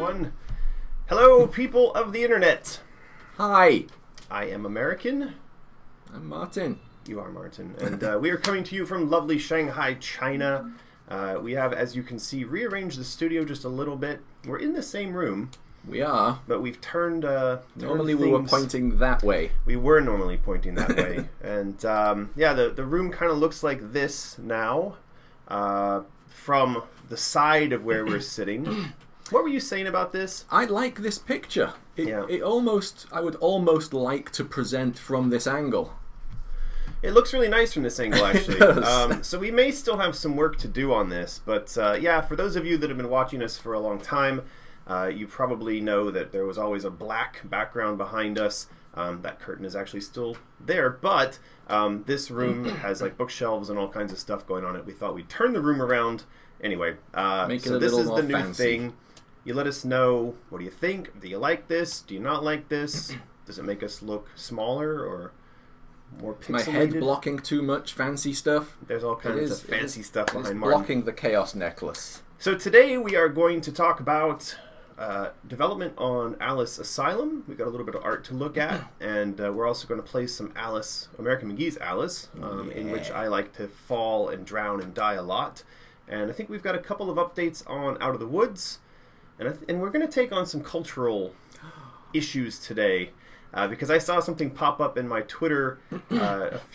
everyone. Hello, people of the internet. Hi. I am American. I'm Martin. You are Martin. And we are coming to you from lovely Shanghai, China. We have, as you can see, rearranged the studio just a little bit. We're in the same room. We are. But we've turned Normally we were pointing that way. We were normally pointing that way. And yeah, the room kind of looks like this now. From the side of where we're sitting. What were you saying about this? I like this picture. I would almost like to present from this angle. It looks really nice from this angle, actually. It does. So we may still have some work to do on this, but yeah, for those of you that have been watching us for a long time, you probably know that there was always a black background behind us. That curtain is actually still there, but this room has like bookshelves and all kinds of stuff going on it. We thought we'd turn the room around. Anyway, so this is the new thing. You let us know, what do you think? Do you like this? Do you not like this? Does it make us look smaller or more pixelated? My head blocking too much fancy stuff? There's all kinds of fancy stuff behind Martin. Blocking the chaos necklace. So today we are going to talk about development on Alice Asylum. We've got a little bit of art to look at, and we're also going to play some American McGee's Alice, in which I like to fall and drown and die a lot. And I think we've got a couple of updates on Out of the Woods, and we're going to take on some cultural issues today, because I saw something pop up in my Twitter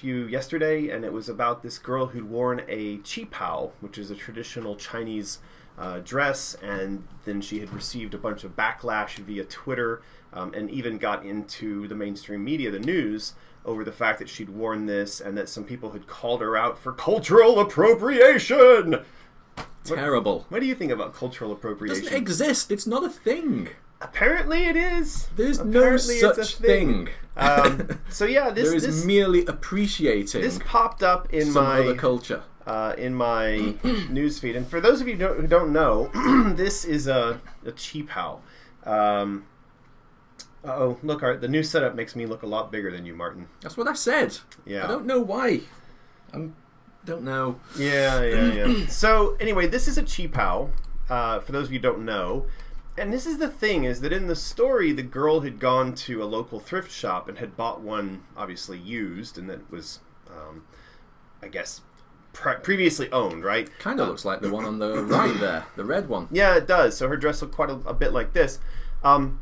yesterday, and it was about this girl who'd worn a qipao, which is a traditional Chinese dress, and then she had received a bunch of backlash via Twitter, and even got into the mainstream media, the news, over the fact that she'd worn this, and that some people had called her out for cultural appropriation. Terrible. What do you think about cultural appropriation? It doesn't exist. It's not a thing. Apparently it is. There's no such thing. So yeah, this merely appreciating. This popped up in some other culture. In my newsfeed, and for those of you who don't know, this is a qipao. Oh, look, the new setup makes me look a lot bigger than you, Martin. That's what I said. Yeah. I don't know why. Don't know. Yeah. So anyway, this is a qipao. For those of you who don't know. And this is the thing, is that in the story, the girl had gone to a local thrift shop and had bought one, obviously used, and that was, I guess, previously owned, right? Kind of looks like the one on the right there, the red one. Yeah, it does. So her dress looked quite a bit like this. And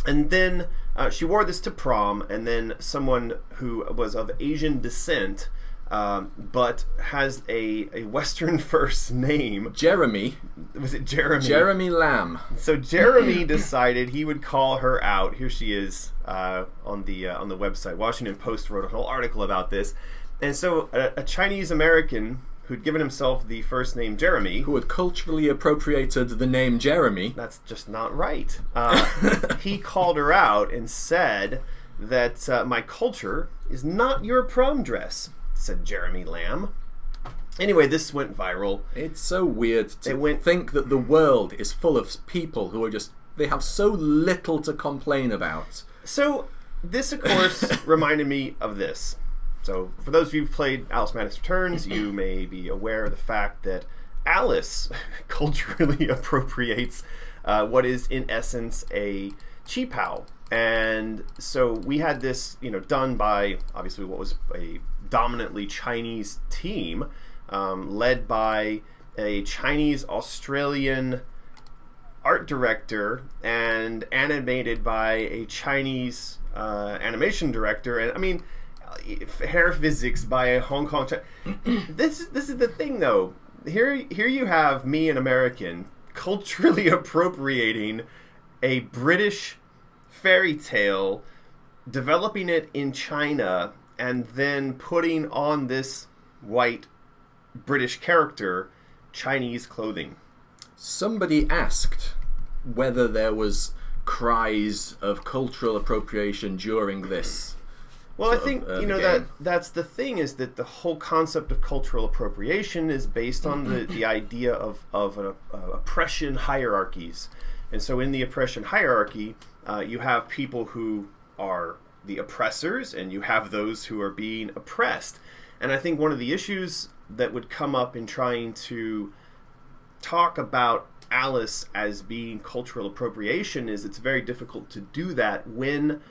then she wore this to prom, and then someone who was of Asian descent, but has a Western first name. Jeremy. Was it Jeremy? Jeremy Lamb. So Jeremy decided he would call her out. Here she is on the website. Washington Post wrote a whole article about this. And so a Chinese American who'd given himself the first name Jeremy, who had culturally appropriated the name Jeremy. That's just not right. He called her out and said that my culture is not your prom dress, said Jeremy Lamb. Anyway, this went viral. It's so weird to think that the world is full of people who are they have so little to complain about. So this, of course, reminded me of this. So for those of you who've played Alice Madness Returns, you may be aware of the fact that Alice culturally appropriates what is in essence a qipao. And so we had this, done by obviously what was a dominantly Chinese team, led by a Chinese-Australian art director and animated by a Chinese animation director. And I mean, hair physics by a Hong Kong. This is the thing, though. Here you have me, an American, culturally appropriating a British fairy tale, developing it in China, and then putting on this white British character Chinese clothing. Somebody asked whether there was cries of cultural appropriation during this. Well, I think, that's the thing, is that the whole concept of cultural appropriation is based on the idea of oppression hierarchies. And so in the oppression hierarchy, you have people who are the oppressors, and you have those who are being oppressed. And I think one of the issues that would come up in trying to talk about Alice as being cultural appropriation is it's very difficult to do that when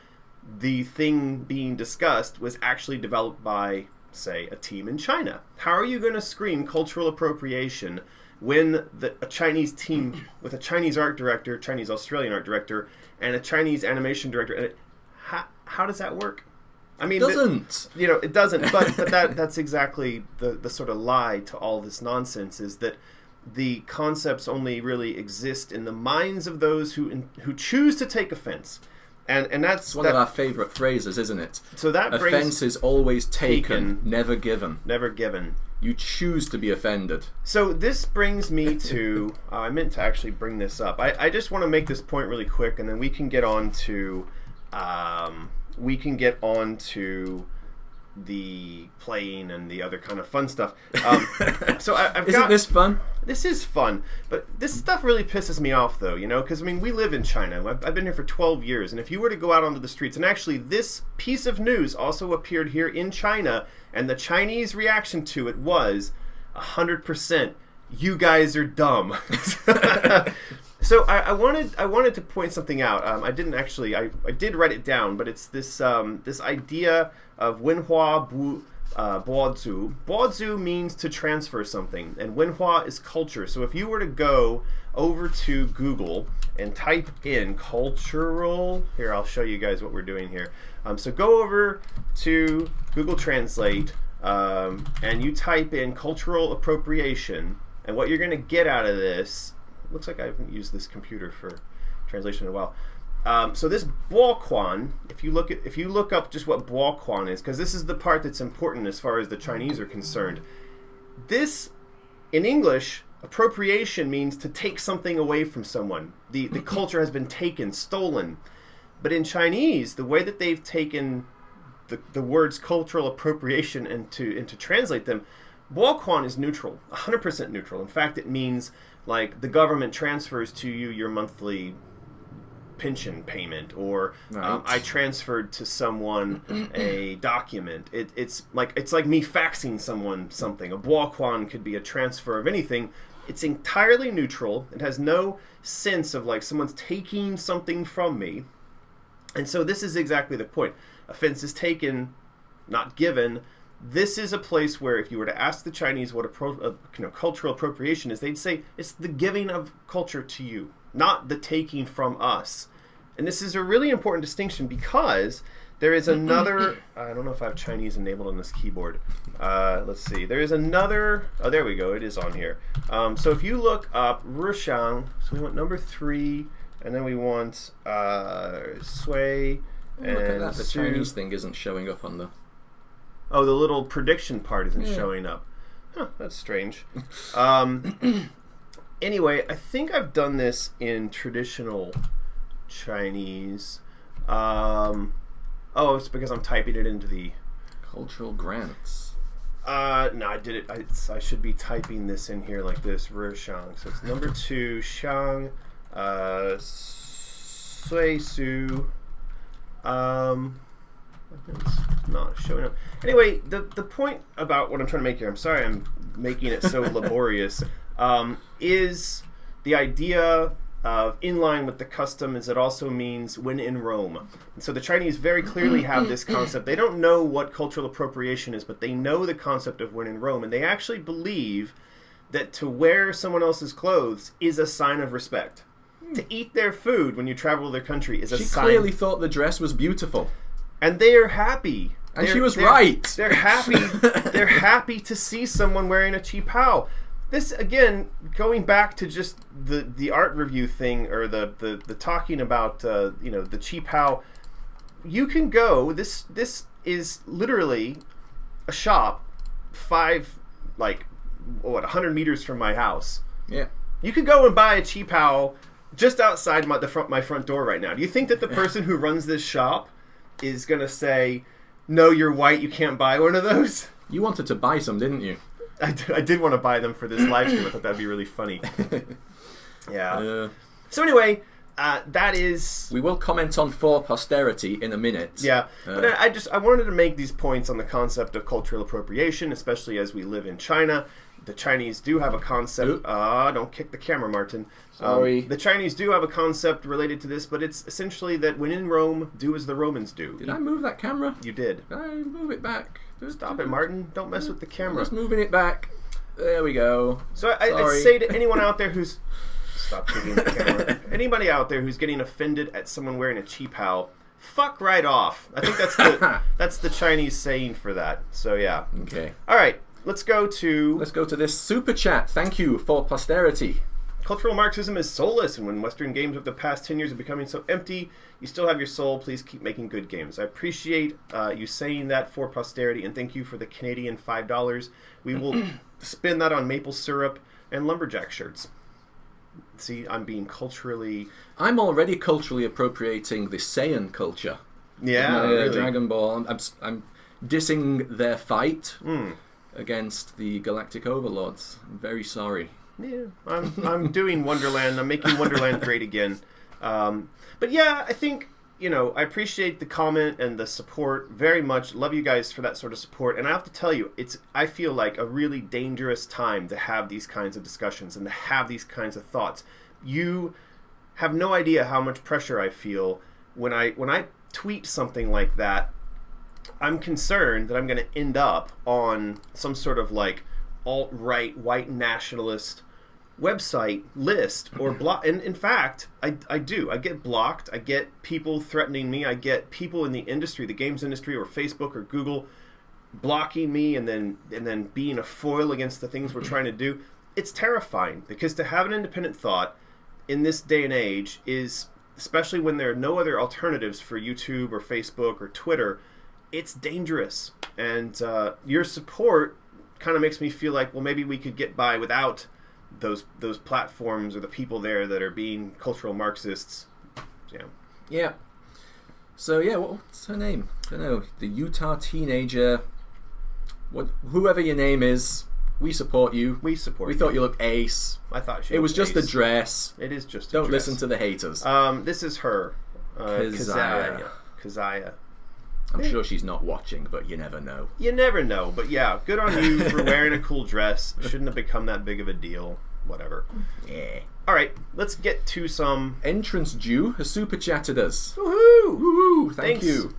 the thing being discussed was actually developed by, say, a team in China. How are you going to scream cultural appropriation when a Chinese team with a Chinese art director, Chinese Australian art director, and a Chinese animation director? And how does that work? I mean, it doesn't. It doesn't. But that's exactly the sort of lie to all this nonsense, is that the concepts only really exist in the minds of those who choose to take offense. And that's one of our favourite phrases, isn't it? So that offence is always taken, never given. Never given. You choose to be offended. So this brings me to... I meant to actually bring this up. I just want to make this point really quick, and then we can get on to... the playing and the other kind of fun stuff. So Isn't this fun? This is fun, but this stuff really pisses me off, though, because, we live in China. I've been here for 12 years, and if you were to go out onto the streets, and actually this piece of news also appeared here in China, and the Chinese reaction to it was 100%, you guys are dumb. So I wanted to point something out. I didn't actually. I did write it down, but it's this idea of wenhua bozu. Bozu means to transfer something, and wenhua is culture. So if you were to go over to Google and type in cultural, here I'll show you guys what we're doing here. So go over to Google Translate and you type in cultural appropriation, and what you're going to get out of this. Looks like I haven't used this computer for translation in a while. So this boquan, if you look up just what boquan is, because this is the part that's important as far as the Chinese are concerned. This, in English, appropriation means to take something away from someone. The culture has been taken, stolen. But in Chinese, the way that they've taken the words cultural appropriation and to translate them, boquan is neutral, 100% neutral. In fact, it means like the government transfers to you your monthly pension payment, or right. I transferred to someone a document. It's like me faxing someone something. A boquan could be a transfer of anything. It's entirely neutral. It has no sense of like someone's taking something from me. And so this is exactly the point. Offense is taken, not given. This is a place where if you were to ask the Chinese what cultural appropriation is, they'd say it's the giving of culture to you, not the taking from us. And this is a really important distinction because there is another... I don't know if I have Chinese enabled on this keyboard. Let's see. There is another... Oh, there we go. It is on here. So if you look up Rishang, so we want number 3, and then we want Sui and look at that. The Su. Chinese thing isn't showing up on the... Oh, the little prediction part isn't showing up. Huh, that's strange. Anyway, I think I've done this in traditional Chinese. Oh, it's because I'm typing it into the... Cultural grants. No, I did it. I should be typing this in here like this. Shang. So it's number 2, Shang, Sui Su. It's not showing up. Anyway, the point about what I'm trying to make here, I'm sorry I'm making it so laborious, is the idea of in line with the custom is it also means when in Rome. And so the Chinese very clearly have this concept. They don't know what cultural appropriation is, but they know the concept of when in Rome, and they actually believe that to wear someone else's clothes is a sign of respect. To eat their food when you travel to their country is a sign. She clearly thought the dress was beautiful. And they are happy. And she was right. They're happy. They're happy to see someone wearing a chi pao. This, again, going back to just the art review thing, or the talking about the chi pao, you can go. This is literally a shop 100 meters from my house. Yeah. You could go and buy a chi pao just outside my front door right now. Do you think that the person who runs this shop is going to say, no, you're white, you can't buy one of those? You wanted to buy some, didn't you? I did want to buy them for this live stream. I thought that'd be really funny. Yeah. So anyway, that is... We will comment on for posterity in a minute. Yeah. But I wanted to make these points on the concept of cultural appropriation, especially as we live in China. the Chinese do have a concept. Don't kick the camera, Martin. Sorry. The Chinese do have a concept related to this, but it's essentially that when in Rome, do as the Romans do. Did I move that camera? You did. Did I move it back? Stop it, Martin. Don't mess with the camera. I'm just moving it back. There we go. So I say to anyone out there who's... Stop kicking the camera. Anybody out there who's getting offended at someone wearing a cheap how, fuck right off. I think that's the Chinese saying for that. So yeah. Okay. All right. Let's go to this super chat. Thank you for posterity. Cultural Marxism is soulless, and when Western games of the past 10 years are becoming so empty, you still have your soul. Please keep making good games. I appreciate you saying that for posterity, and thank you for the Canadian $5. We will spend that on maple syrup and lumberjack shirts. See, I'm being culturally... I'm already culturally appropriating the Saiyan culture. Yeah, really. Dragon Ball. I'm dissing their fight against the Galactic Overlords. I'm very sorry. Yeah, I'm doing Wonderland. I'm making Wonderland great again. But yeah, I think, I appreciate the comment and the support very much. Love you guys for that sort of support. And I have to tell you, I feel like a really dangerous time to have these kinds of discussions and to have these kinds of thoughts. You have no idea how much pressure I feel when I tweet something like that. I'm concerned that I'm going to end up on some sort of like alt-right white nationalist website list or block. And in fact, I do. I get blocked. I get people threatening me. I get people in the industry, the games industry, or Facebook or Google, blocking me and then being a foil against the things we're trying to do. It's terrifying because to have an independent thought in this day and age is, especially when there are no other alternatives for YouTube or Facebook or Twitter, it's dangerous. And your support kind of makes me feel like, well, maybe we could get by without those platforms or the people there that are being cultural Marxists. Yeah. So yeah, what's her name? I don't know. The Utah teenager. Whoever your name is, we support you. We support. We thought you looked ace. I thought she. It was just a dress. It is just. Don't listen to the haters. This is her. Keziah. I'm sure she's not watching, but you never know. You never know, but yeah, good on you for wearing a cool dress. Shouldn't have become that big of a deal. Whatever. Yeah. All right, let's get to some... Entrance Jew has super chatted us. Woohoo! Woohoo! Thank you.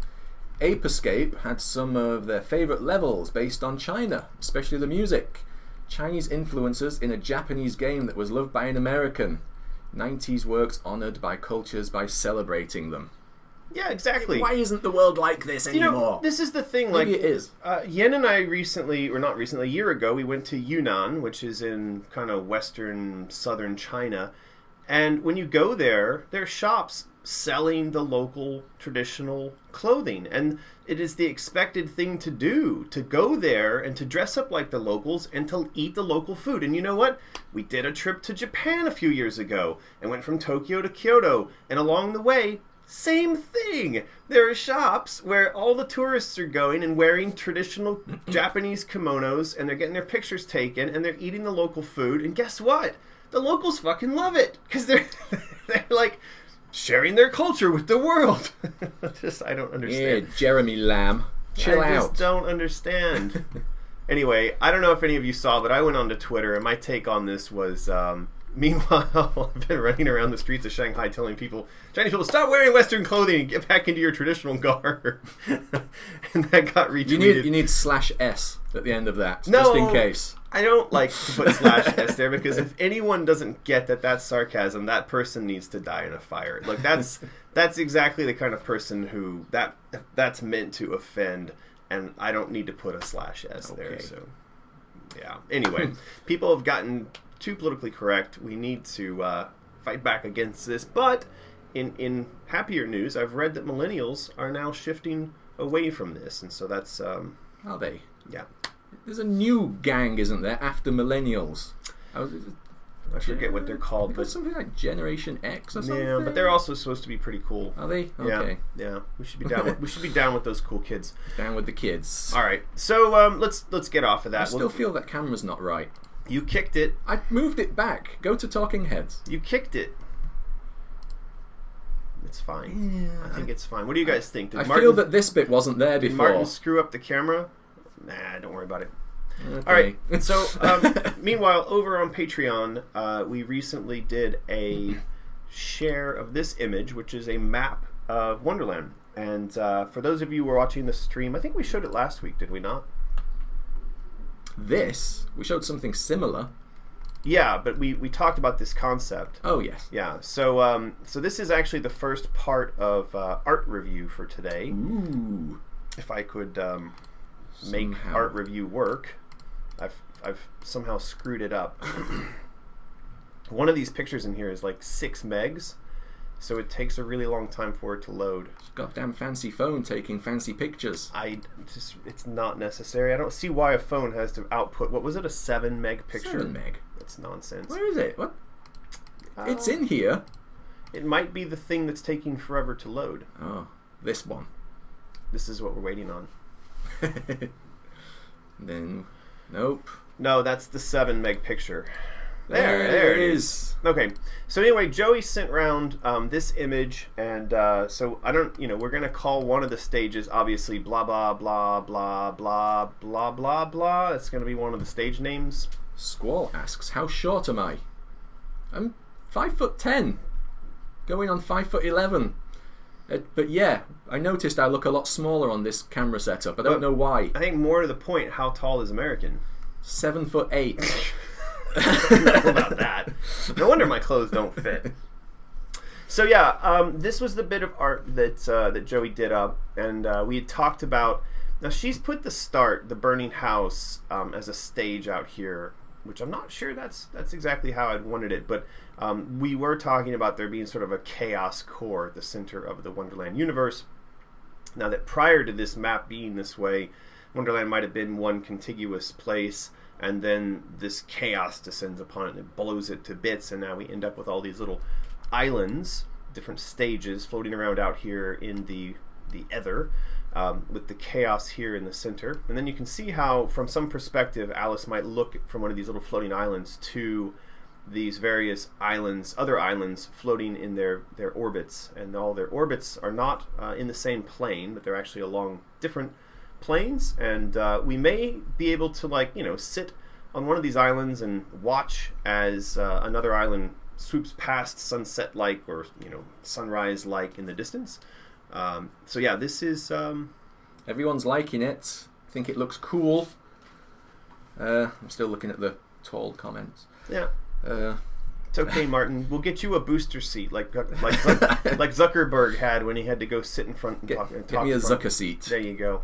Ape Escape had some of their favourite levels based on China, especially the music. Chinese influences in a Japanese game that was loved by an American. 90s works honoured by cultures by celebrating them. Yeah, exactly. Why isn't the world like this anymore? This is the thing. Maybe it is. Yen and I a year ago, we went to Yunnan, which is in kind of western, southern China. And when you go there, there are shops selling the local traditional clothing. And it is the expected thing to do, to go there and to dress up like the locals and to eat the local food. And you know what? We did a trip to Japan a few years ago and went from Tokyo to Kyoto. And along the way... same thing. There are shops where all the tourists are going and wearing traditional Japanese kimonos, and they're getting their pictures taken, and they're eating the local food. And guess what? The locals fucking love it because they're like sharing their culture with the world. I don't understand. Yeah, Jeremy Lamb, chill out. I just don't understand. Anyway, I don't know if any of you saw, but I went onto Twitter, and my take on this was. Meanwhile, I've been running around the streets of Shanghai telling Chinese people, stop wearing Western clothing and get back into your traditional garb. And that got retweeted. You need /S at the end of that, no, just in case. I don't like to put /S there because if anyone doesn't get that that's sarcasm, that person needs to die in a fire. Like that's exactly the kind of person who that's meant to offend, and I don't need to put a /S there. So yeah. Anyway, people have gotten too politically correct. We need to fight back against this. But in happier news, I've read that millennials are now shifting away from this, and so that's are they? Yeah. There's a new gang, isn't there, after millennials? I forget what they're called, but something like Generation X or something. Yeah, but they're also supposed to be pretty cool. Are they? Okay. Yeah. We should be down. We should be down with those cool kids. Down with the kids. All right. So let's get off of that. I still feel that camera's not right. You kicked it. I moved it back. Go to Talking Heads. You kicked it. It's fine. Yeah, I think it's fine. What do you guys think? I feel that this bit wasn't there before. Did Martin screw up the camera? Nah, don't worry about it. Okay. All right. So, meanwhile, over on Patreon, we recently did a share of this image, which is a map of Wonderland. And for those of you who were watching the stream, I think we showed it last week, did we not? We showed something similar. Yeah, but we talked about this concept. Oh, yes. Yeah, so this is actually the first part of art review for today. Ooh. If I could make art review work. I've somehow screwed it up. One of these pictures in here is like 6 megs, so it takes a really long time for it to load. Goddamn fancy phone taking fancy pictures. It's not necessary. I don't see why a phone has to output, what was it, a 7 meg picture? 7 meg. That's nonsense. Where is it? What? It's in here. It might be the thing that's taking forever to load. Oh, this one. This is what we're waiting on. Then, nope. No, that's the 7 meg picture. There it is. Okay, so anyway, Joey sent round this image, and so I don't, we're gonna call one of the stages obviously blah blah blah blah blah blah blah blah. That's gonna be one of the stage names. Squall asks, "How short am I?" I'm 5'10", going on 5'11". But yeah, I noticed I look a lot smaller on this camera setup. I don't know why. I think more to the point, how tall is American? 7'8". I don't know about that. No wonder my clothes don't fit. So yeah, this was the bit of art that Joey did up, and we had talked about. Now she's put the burning house as a stage out here, which I'm not sure that's exactly how I'd wanted it, but we were talking about there being sort of a chaos core at the center of the Wonderland universe. Now that prior to this map being this way, Wonderland might have been one contiguous place, and then this chaos descends upon it and it blows it to bits, and now we end up with all these little islands, different stages floating around out here in the ether, with the chaos here in the center. And then you can see how, from some perspective, Alice might look from one of these little floating islands to these various islands, other islands floating in their orbits, and all their orbits are not in the same plane, but they're actually along different planes, and we may be able to sit on one of these islands and watch as another island swoops past sunset-like or sunrise-like in the distance. So yeah, this is everyone's liking it. I think it looks cool. I'm still looking at the tall comments. Yeah. It's okay, Martin. We'll get you a booster seat like Zuckerberg had when he had to go sit in front and talk. Get me a Zucker seat. There you go.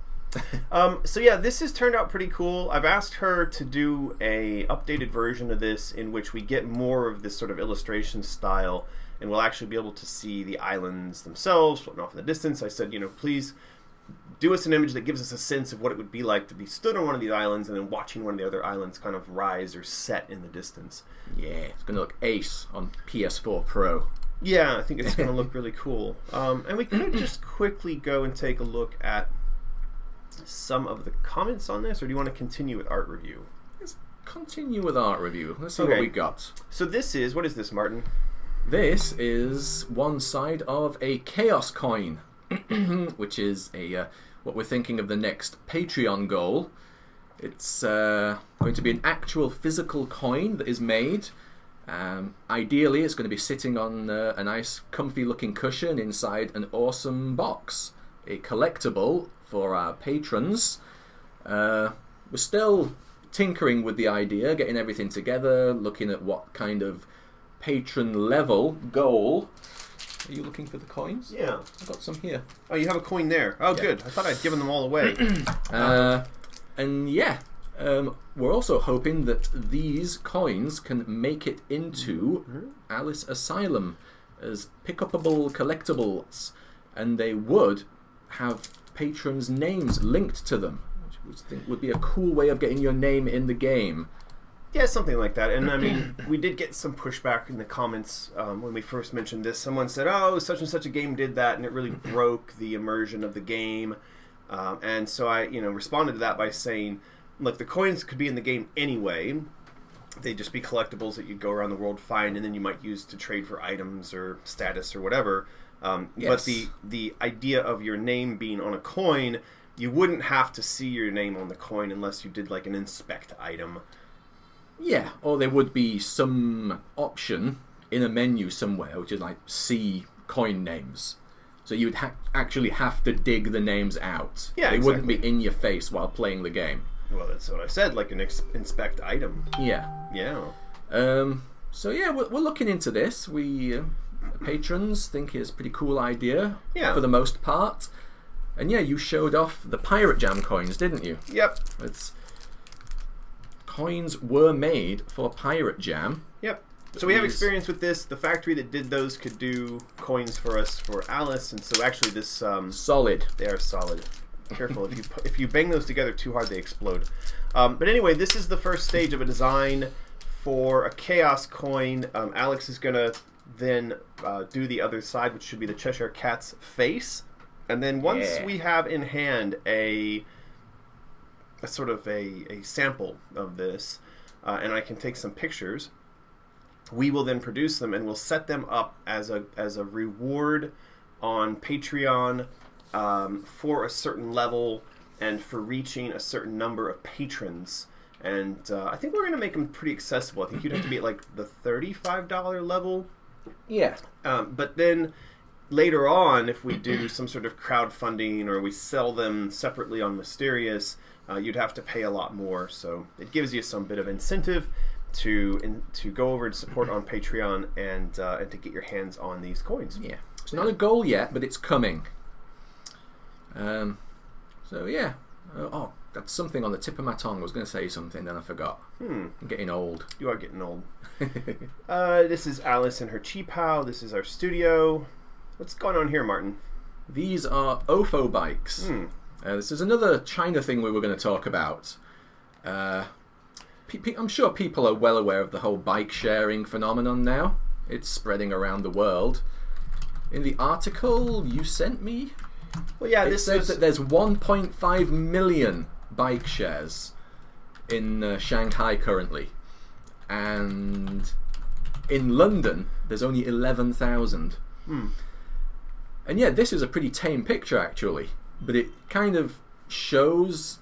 So yeah, this has turned out pretty cool. I've asked her to do a updated version of this in which we get more of this sort of illustration style, and we'll actually be able to see the islands themselves floating off in the distance. I said, please do us an image that gives us a sense of what it would be like to be stood on one of these islands and then watching one of the other islands kind of rise or set in the distance. Yeah, it's going to look ace on PS4 Pro. Yeah, I think it's going to look really cool. And we could just quickly go and take a look at some of the comments on this, or do you want to continue with art review? Let's continue with art review. Let's see what we got. So what is this, Martin? This is one side of a chaos coin, which is what we're thinking of the next Patreon goal. It's going to be an actual physical coin that is made. Ideally, it's going to be sitting on a nice comfy looking cushion inside an awesome box. A collectible for our patrons. We're still tinkering with the idea, getting everything together, looking at what kind of patron level goal. Are you looking for the coins? Yeah. I've got some here. Oh, you have a coin there. Oh, yeah. Good. I thought I'd given them all away. And yeah, we're also hoping that these coins can make it into Alice Asylum as pick-upable collectibles, and they would have patrons' names linked to them, which we think would be a cool way of getting your name in the game. Yeah, something like that. And I mean, we did get some pushback in the comments when we first mentioned this. Someone said, oh, such and such a game did that, and it really broke the immersion of the game. And so I responded to that by saying, look, the coins could be in the game anyway. They'd just be collectibles that you'd go around the world, find, and then you might use to trade for items or status or whatever. Yes. But the idea of your name being on a coin you wouldn't have to see your name on the coin unless you did like an inspect item. Yeah, or there would be some option in a menu somewhere which is like see coin names. So you would actually have to dig the names out. Yeah, they exactly. wouldn't be in your face while playing the game. Well, that's what I said, like an inspect item. Yeah. Yeah. So yeah, we're looking into this. We patrons think it's a pretty cool idea. Yeah. For the most part. And yeah, you showed off the Pirate Jam coins, didn't you? Yep. Coins were made for Pirate Jam. Yep. So we have experience with this. The factory that did those could do coins for us for Alice, and so actually this solid. They are solid. Careful, if you bang those together too hard, they explode. But anyway, this is the first stage of a design for a Chaos coin. Alex is gonna then do the other side, which should be the Cheshire Cat's face, and then once we have in hand a sort of a sample of this, and I can take some pictures. We will then produce them and we'll set them up as a reward on Patreon for a certain level and for reaching a certain number of patrons. And I think we're going to make them pretty accessible. I think you'd have to be at like the $35 level. Yeah. But then later on, if we do some sort of crowdfunding or we sell them separately on Mysterious, you'd have to pay a lot more. So it gives you some bit of incentive to go over and support on Patreon and to get your hands on these coins. Yeah, it's not a goal yet, but it's coming. So yeah, that's something on the tip of my tongue. I was going to say something, then I forgot. I'm getting old. You are getting old. This is Alice and her Cheepow. This is our studio. What's going on here, Martin? These are OFO bikes. This is another China thing we were going to talk about. I'm sure people are well aware of the whole bike sharing phenomenon now. It's spreading around the world. In the article you sent me, well, yeah, it said that there's 1.5 million bike shares in Shanghai currently. And in London, there's only 11,000. And yeah, this is a pretty tame picture actually. But it kind of shows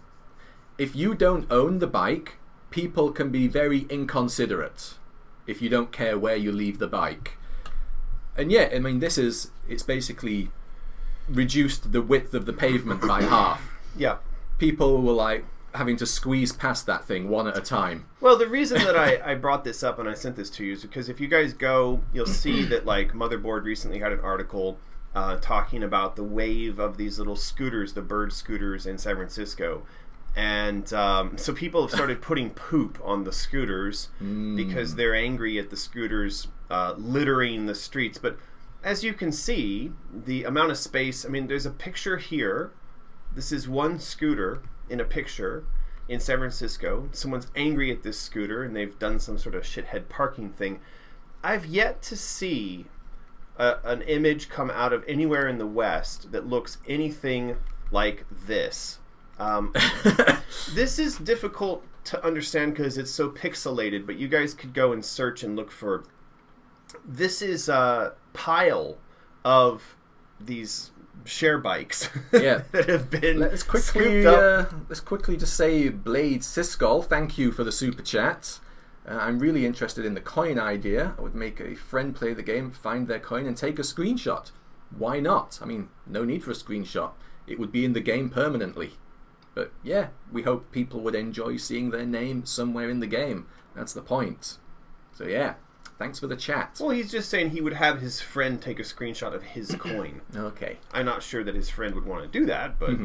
if you don't own the bike, people can be very inconsiderate if you don't care where you leave the bike. And yeah, I mean, it's basically reduced the width of the pavement by half. Yeah. People were like having to squeeze past that thing one at a time. Well, the reason that I brought this up and I sent this to you is because if you guys go, you'll see that like Motherboard recently had an article talking about the wave of these little scooters, the bird scooters in San Francisco. And so people have started putting poop on the scooters because they're angry at the scooters littering the streets. But as you can see, the amount of space, I mean, there's a picture here. This is one scooter in a picture in San Francisco. Someone's angry at this scooter and they've done some sort of shithead parking thing. I've yet to see an image come out of anywhere in the West that looks anything like this. This is difficult to understand because it's so pixelated, but you guys could go and search and look for. This is a pile of these share bikes that have been scooped up. Let's quickly just say Blade Siskel, thank you for the super chat. I'm really interested in the coin idea. I would make a friend play the game, find their coin and take a screenshot. Why not? I mean, no need for a screenshot. It would be in the game permanently. But yeah, we hope people would enjoy seeing their name somewhere in the game. That's the point. So yeah, thanks for the chat. Well, he's just saying he would have his friend take a screenshot of his coin. Okay. I'm not sure that his friend would want to do that, but...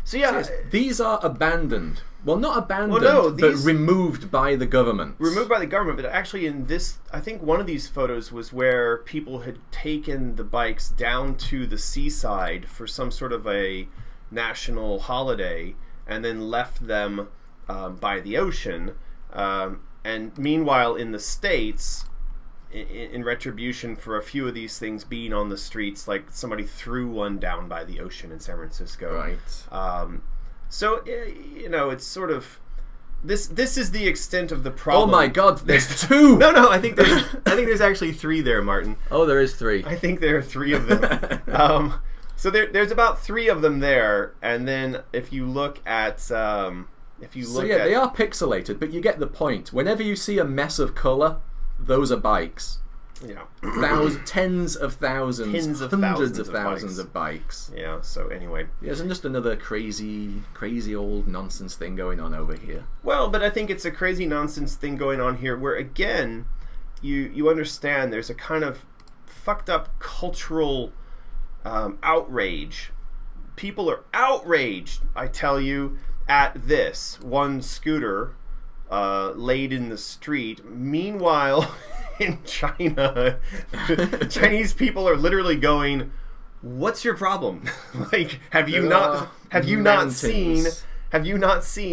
so yeah... So these are abandoned. Well, not abandoned, well, no, but removed by the government. Removed by the government, but actually in this... I think one of these photos was where people had taken the bikes down to the seaside for some sort of a national holiday and then left them by the ocean. And meanwhile, in the States, in retribution for a few of these things being on the streets, like somebody threw one down by the ocean in San Francisco. Right. So, you know, it's sort of... This is the extent of the problem. Oh my God, there's two! No, I think there's actually three there, Martin. Oh, there is three. I think there are three of them. So there's about 3 of them there, and then if you look at they are pixelated, but you get the point. Whenever you see a mess of color, those are bikes. Yeah. Tens of thousands, hundreds of thousands of bikes. Yeah, so anyway. There's just another crazy old nonsense thing going on over here. Well, but I think it's a crazy nonsense thing going on here where, again, you understand there's a kind of fucked up cultural outrage. People are outraged, I tell you, at this one scooter laid in the street. Meanwhile... in China, Chinese people are literally going, "What's your problem? Like, have you not seen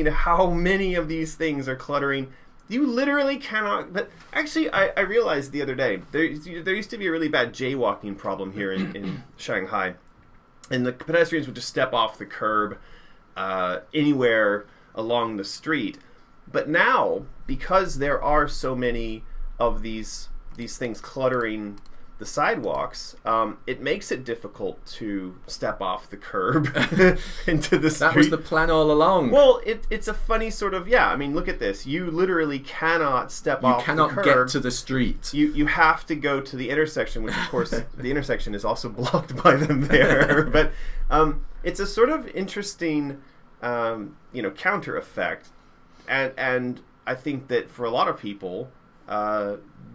how many of these things are cluttering? You literally cannot." But actually, I realized the other day there used to be a really bad jaywalking problem here in Shanghai, and the pedestrians would just step off the curb anywhere along the street. But now, because there are so many of these things cluttering the sidewalks, it makes it difficult to step off the curb into the street. That was the plan all along. Well, it's a funny sort of, I mean, look at this. You literally cannot step off the curb. You cannot get to the street. You have to go to the intersection, which of course the intersection is also blocked by them there. But it's a sort of interesting counter effect, and I think that for a lot of people,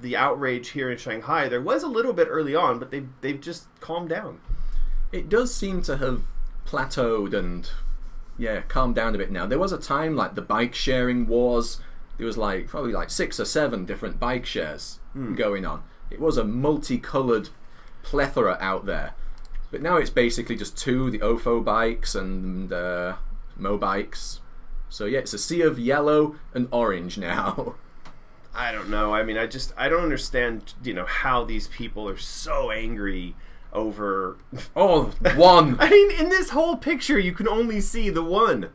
the outrage here in Shanghai, there was a little bit early on, but they've just calmed down. It does seem to have plateaued and calmed down a bit now. There was a time like the bike sharing wars. There was probably 6 or 7 different bike shares going on. It was a multicolored plethora out there, but now it's basically just 2: the Ofo bikes and Mo bikes. So it's a sea of yellow and orange now. I don't know. I mean, I don't understand, how these people are so angry over... Oh, one! I mean, in this whole picture, you can only see the one.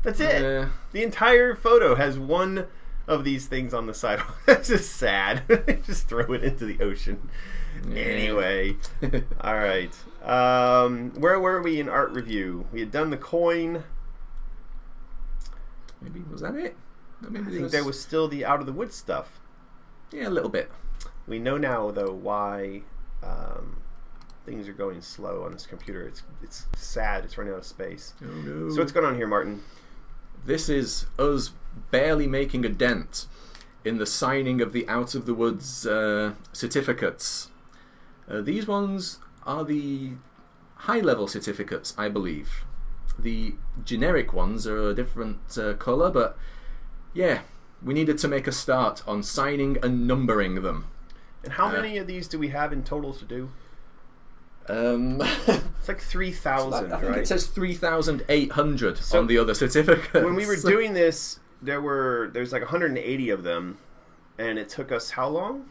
That's it. The entire photo has one of these things on the sidewalk. That's just sad. Just throw it into the ocean. Anyway. All right. Where were we in art review? We had done the coin. Maybe, was that it? I think there was still the out of the woods stuff. Yeah, a little bit. We know now, though, why things are going slow on this computer. It's sad. It's running out of space. Oh, no. So what's going on here, Martin? This is us barely making a dent in the signing of the out of the woods certificates. These ones are the high-level certificates, I believe. The generic ones are a different colour, but... yeah, we needed to make a start on signing and numbering them. And how many of these do we have in total to do? It's like 3,000, I think right? it says 3,800 on the other certificates. When we were doing this, there's like 180 of them, and it took us how long?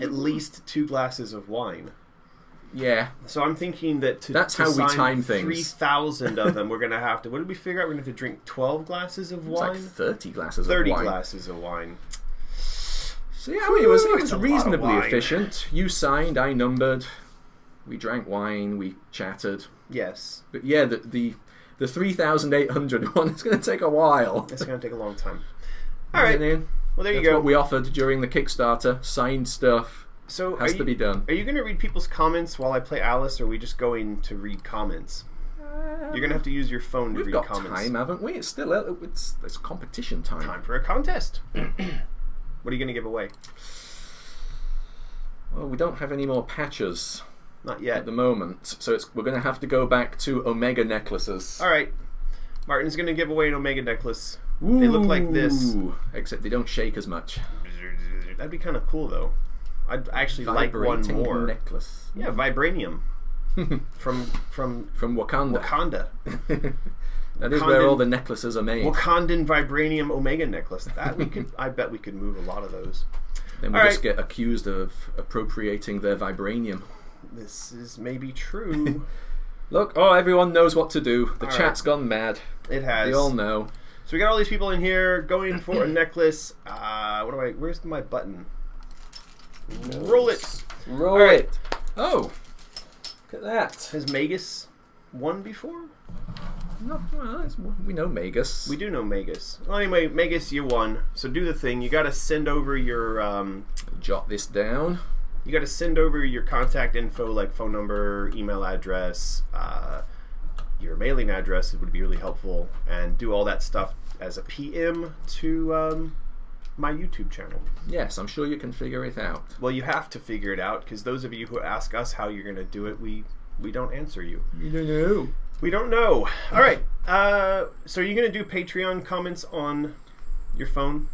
At least 2 glasses of wine. Yeah. So I'm thinking that that's how we time things. 3,000 of them, we're going to have to... What did we figure out? We're going to have to drink 12 glasses of wine? It's like 30 glasses of wine. 30 glasses of wine. So yeah, it was reasonably efficient. You signed, I numbered. We drank wine, we chatted. Yes. But yeah, the 3,800 one is going to take a while. It's going to take a long time. All right. Well, there you go. That's what we offered during the Kickstarter. Signed stuff. So has to be done. Are you going to read people's comments while I play Alice, or are we just going to read comments? You're going to have to use your phone to read comments. We've got time, haven't we? It's still it's competition time. Time for a contest. What are you going to give away? Well, we don't have any more patches. Not yet. At the moment. So we're going to have to go back to Omega necklaces. All right. Martin's going to give away an Omega necklace. Ooh, they look like this. Except they don't shake as much. That'd be kind of cool, though. I'd actually like one more necklace. Yeah, vibranium from Wakanda. Wakanda. That is where all the necklaces are made. Wakandan vibranium Omega necklace. That we could. I bet we could move a lot of those. Then we just get accused of appropriating their vibranium. This is maybe true. Look, everyone knows what to do. The chat's gone mad. It has. They all know. So we got all these people in here going for a necklace. Where's my button? Roll it. Roll it. Oh. Look at that. Has Magus won before? No, well, we know Magus. We do know Magus. Well, anyway, Magus, you won. So do the thing. You got to send over your... Jot this down. You got to send over your contact info, like phone number, email address, your mailing address. It would be really helpful. And do all that stuff as a PM to my YouTube channel. Yes, I'm sure you can figure it out. Well, you have to figure it out, because those of you who ask us how you're going to do it, we don't answer you. You don't know. We don't know. All right. So are you going to do Patreon comments on your phone?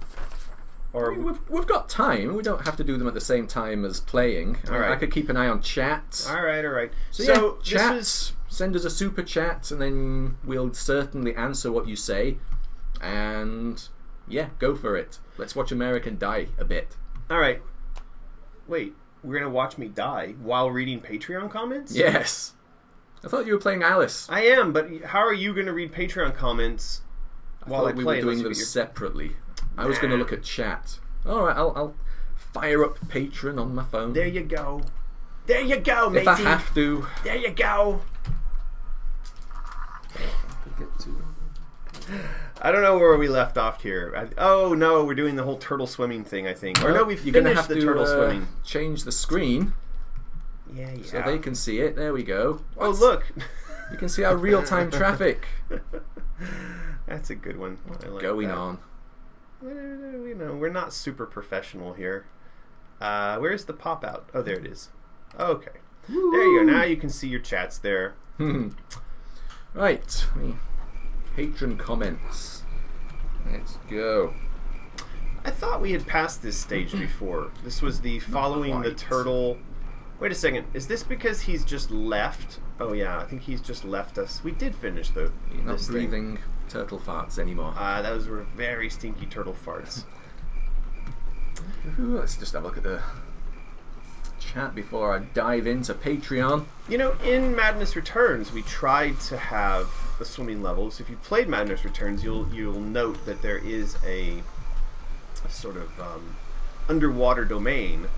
Or we've got time. We don't have to do them at the same time as playing. All right. I could keep an eye on chat. All right. So yeah, chat. Send us a super chat, and then we'll certainly answer what you say. And yeah, go for it. Let's watch American die a bit. All right. Wait, we're going to watch me die while reading Patreon comments? Yes. I thought you were playing Alice. I am, but how are you going to read Patreon comments while I play? We were doing them separately. I was going to look at chat. All right, I'll fire up Patreon on my phone. There you go. There you go, matey. If I have to. There you go. I don't know where we left off here. Oh no, we're doing the whole turtle swimming thing, I think. Or no, we finished the turtle swimming. Change the screen. Yeah. So they can see it. There we go. Oh, look. You can see our real-time traffic. That's a good one. I like going that. on. You know, we're not super professional here. Where's the pop-out? Oh, there it is. Okay. Woo! There you go. Now you can see your chats there. Right. Patron comments. Let's go. I thought we had passed this stage before. This was the following the turtle... Wait a second. Is this because he's just left? Oh yeah, I think he's just left us. We did finish the. You're not breathing turtle farts anymore. Those were very stinky turtle farts. Let's just have a look at the chat before I dive into Patreon. You know, in Madness Returns, we tried to have the swimming levels. If you've played Madness Returns, you'll note that there is a sort of underwater domain.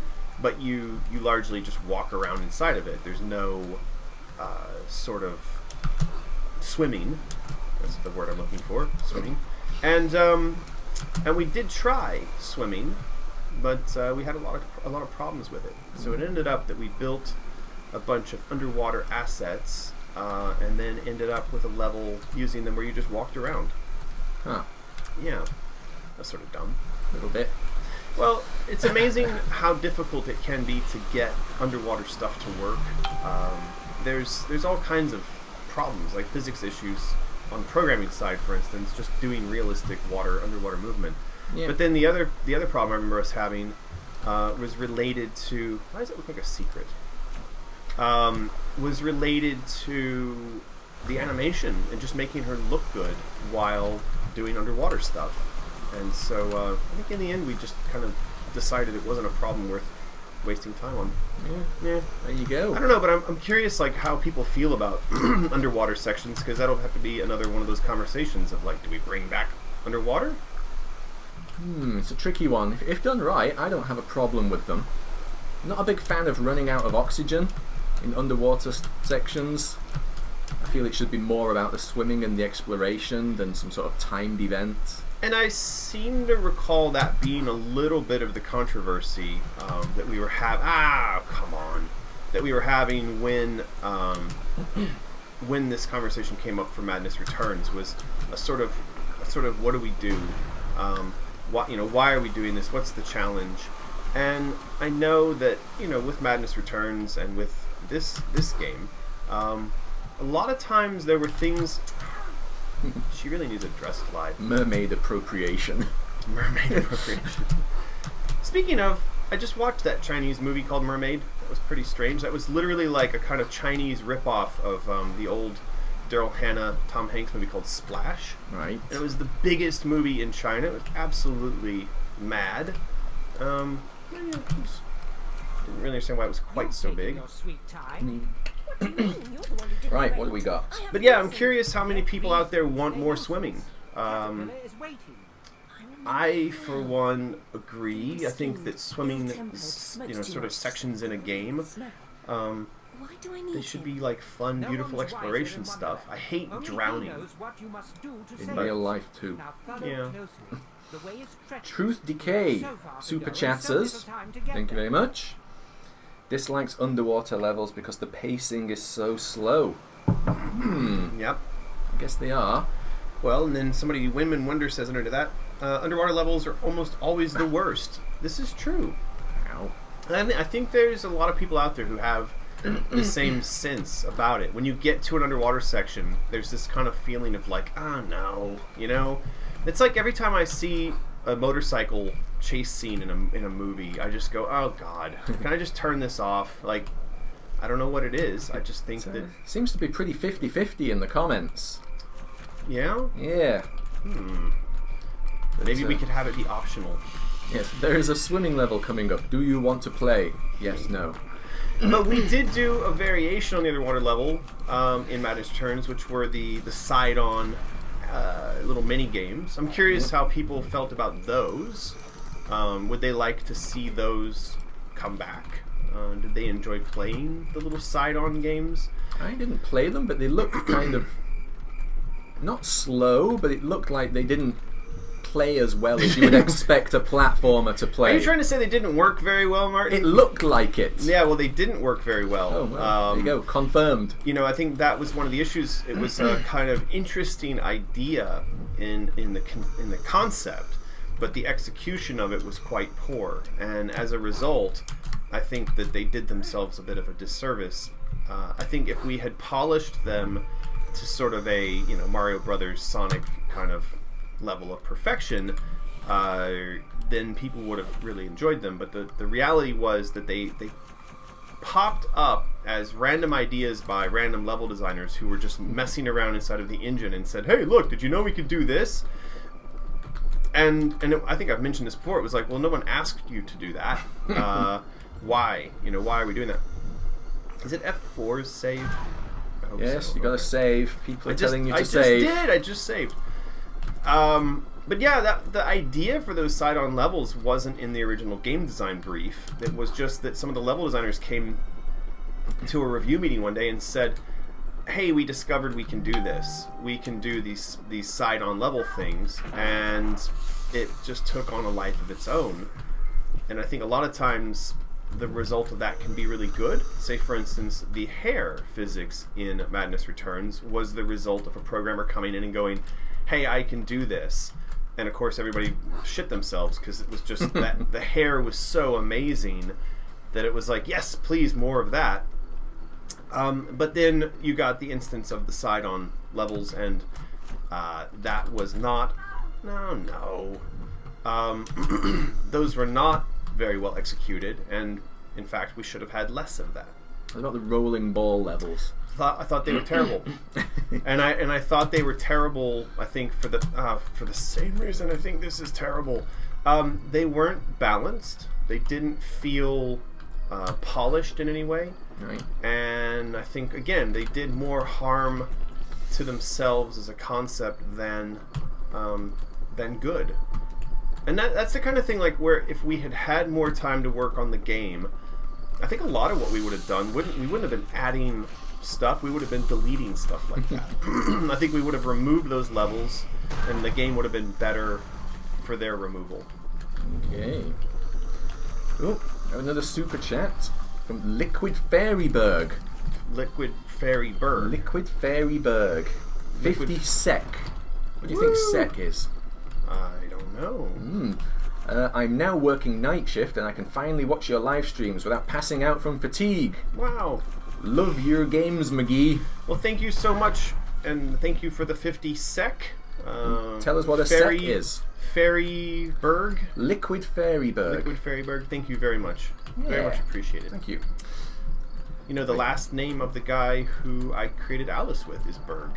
But you largely just walk around inside of it. There's no sort of swimming. That's the word I'm looking for. Swimming. And we did try swimming, but we had a lot of problems with it. So it ended up that we built a bunch of underwater assets, and then ended up with a level using them where you just walked around. Huh. Yeah. That's sort of dumb. A little bit. Well, it's amazing how difficult it can be to get underwater stuff to work. There's all kinds of problems, like physics issues on the programming side, for instance, just doing realistic underwater movement. Yeah. But then the other problem I remember us having was related to... Why does it look like a secret? Was related to the animation and just making her look good while doing underwater stuff. And so I think in the end we just kind of decided it wasn't a problem worth wasting time on. Yeah. There you go. I don't know, but I'm curious like how people feel about underwater sections, because that'll have to be another one of those conversations of like, do we bring back underwater? It's a tricky one. If done right, I don't have a problem with them. I'm not a big fan of running out of oxygen in underwater sections. I feel it should be more about the swimming and the exploration than some sort of timed event. And I seem to recall that being a little bit of the controversy that we were having. That we were having when this conversation came up for Madness Returns, was a sort of what do we do? Why are we doing this? What's the challenge? And I know that with Madness Returns and with this game, a lot of times there were things. She really needs a dress slide. Mermaid appropriation. Mermaid appropriation. Speaking of, I just watched that Chinese movie called Mermaid. That was pretty strange. That was literally like a kind of Chinese ripoff of the old Daryl Hannah, Tom Hanks movie called Splash. Right. And it was the biggest movie in China. It was absolutely mad. Didn't really understand why it was quite so big. Right, what do we got? But yeah, I'm curious how many people out there want more swimming. I, for one, agree. I think that swimming, sort of sections in a game, Why do I need They should him? be like fun, No beautiful one's wiser exploration than one stuff. man. I hate Only he drowning. knows what you must do to In save real us. life too. Now follow Yeah. closely. The way is treacherous. Truth Decay, So far to Super go and so Chatsers, little time to get thank you there. very much. Dislikes underwater levels because the pacing is so slow. Yep. I guess they are. Well, and then somebody, Winman Wonder, says under that, underwater levels are almost always the worst. This is true. Ow. And I think there's a lot of people out there who have the same sense about it. When you get to an underwater section, there's this kind of feeling of like, oh no, you know? It's like every time I see a motorcycle chase scene in a movie, I just go, oh god, can I just turn this off? Like, I don't know what it is. I just think that... Seems to be pretty 50-50 in the comments. Yeah? Yeah. Maybe we But, could have it be optional. Yes, there is a swimming level coming up. Do you want to play? Yes, no. But we did do a variation on the underwater level in Madness Returns, which were the side-on little mini games. I'm curious how people felt about those. Would they like to see those come back? Did they enjoy playing the little side-on games? I didn't play them, but they looked kind of not slow, but it looked like they didn't play as well as you would expect a platformer to play. Are you trying to say they didn't work very well, Martin? It looked like it. Yeah, well, they didn't work very well. Oh, well, there you go. Confirmed. You know, I think that was one of the issues. It was a kind of interesting idea in the concept, but the execution of it was quite poor. And as a result, I think that they did themselves a bit of a disservice. I think if we had polished them to sort of a Mario Brothers, Sonic kind of level of perfection, then people would have really enjoyed them. But the reality was that they popped up as random ideas by random level designers who were just messing around inside of the engine and said, hey, look, did you know we could do this? And I think I've mentioned this before. It was like, well, no one asked you to do that. Why? Why are we doing that? Is it F4's save? I hope Yes, so. you gotta Okay. save. People are telling you to I save. I just saved. But yeah, the idea for those side-on levels wasn't in the original game design brief. It was just that some of the level designers came to a review meeting one day and said, hey, we discovered we can do this. We can do these side-on level things, and it just took on a life of its own. And I think a lot of times the result of that can be really good. Say, for instance, the hair physics in Madness Returns was the result of a programmer coming in and going, hey, I can do this. And of course everybody shit themselves because it was just that the hair was so amazing that it was like, yes, please, more of that. But then you got the instance of the side-on levels, and that was not... No. Those were not very well executed, and in fact we should have had less of that. What about the rolling ball levels? I thought they were terrible, and I thought they were terrible. I think for the same reason I think this is terrible. They weren't balanced. They didn't feel polished in any way, Right. and I think again they did more harm to themselves as a concept than good. And that's the kind of thing like where if we had had more time to work on the game, I think a lot of what we would have done we wouldn't have been adding stuff. We would have been deleting stuff like that. I think we would have removed those levels, and the game would have been better for their removal. Okay. Oh, another super chat from Liquid Fairyberg. Liquid Fairy Bird. Liquid Fairyberg. 50 Liquid- sec. What do you think sec is? I don't know. I'm now working night shift and I can finally watch your live streams without passing out from fatigue. Wow. Love your games, McGee. Well, thank you so much, and thank you for the 50 sec. Tell us what a sec is. Fairyberg. Liquid Fairyberg. Liquid Fairyberg. Thank you very much. Very Yeah. much appreciated. Thank you. You know, the last name of the guy who I created Alice with is Berg.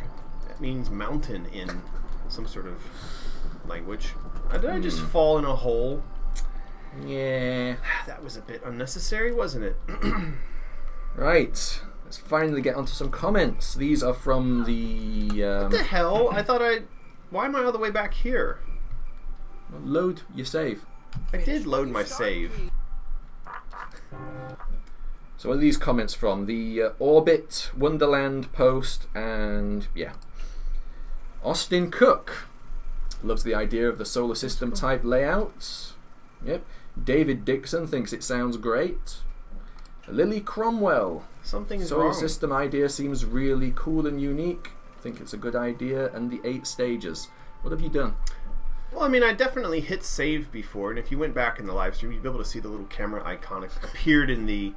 That means mountain in some sort of language. Did I just fall in a hole? Yeah. That was a bit unnecessary, wasn't it? Right. Let's finally get onto some comments. These are from the... What the hell? Why am I all the way back here? Load your save. I did load my save. So what are these comments from? The Orbit, Wonderland post, and yeah. Austin Cook loves the idea of the solar system type layout. Yep. David Dixon thinks it sounds great. Lily Cromwell. Something's Solar wrong. system idea seems really cool and unique. Think it's a good idea. And the 8 stages. What have you done? Well, I mean, I definitely hit save before, and if you went back in the live stream, you'd be able to see the little camera icon appeared in the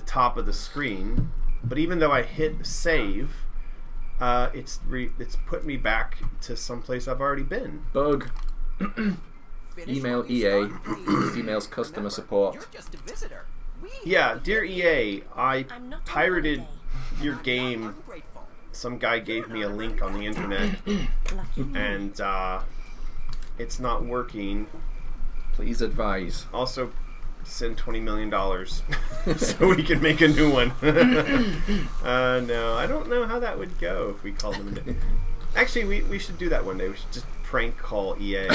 top of the screen. But even though I hit save, it's put me back to someplace I've already been. Bug. Email EA. Please. Emails customer support. You're just a visitor. Yeah, dear EA, I I'm not on pirated holiday. your game. Ungrateful. Some guy gave me a link on the internet, Lucky me. and it's not working. Please advise. Also, send $20 million so we can make a new one. No, I don't know how that would go if we called them. Actually, we should do that one day. We should just prank call EA.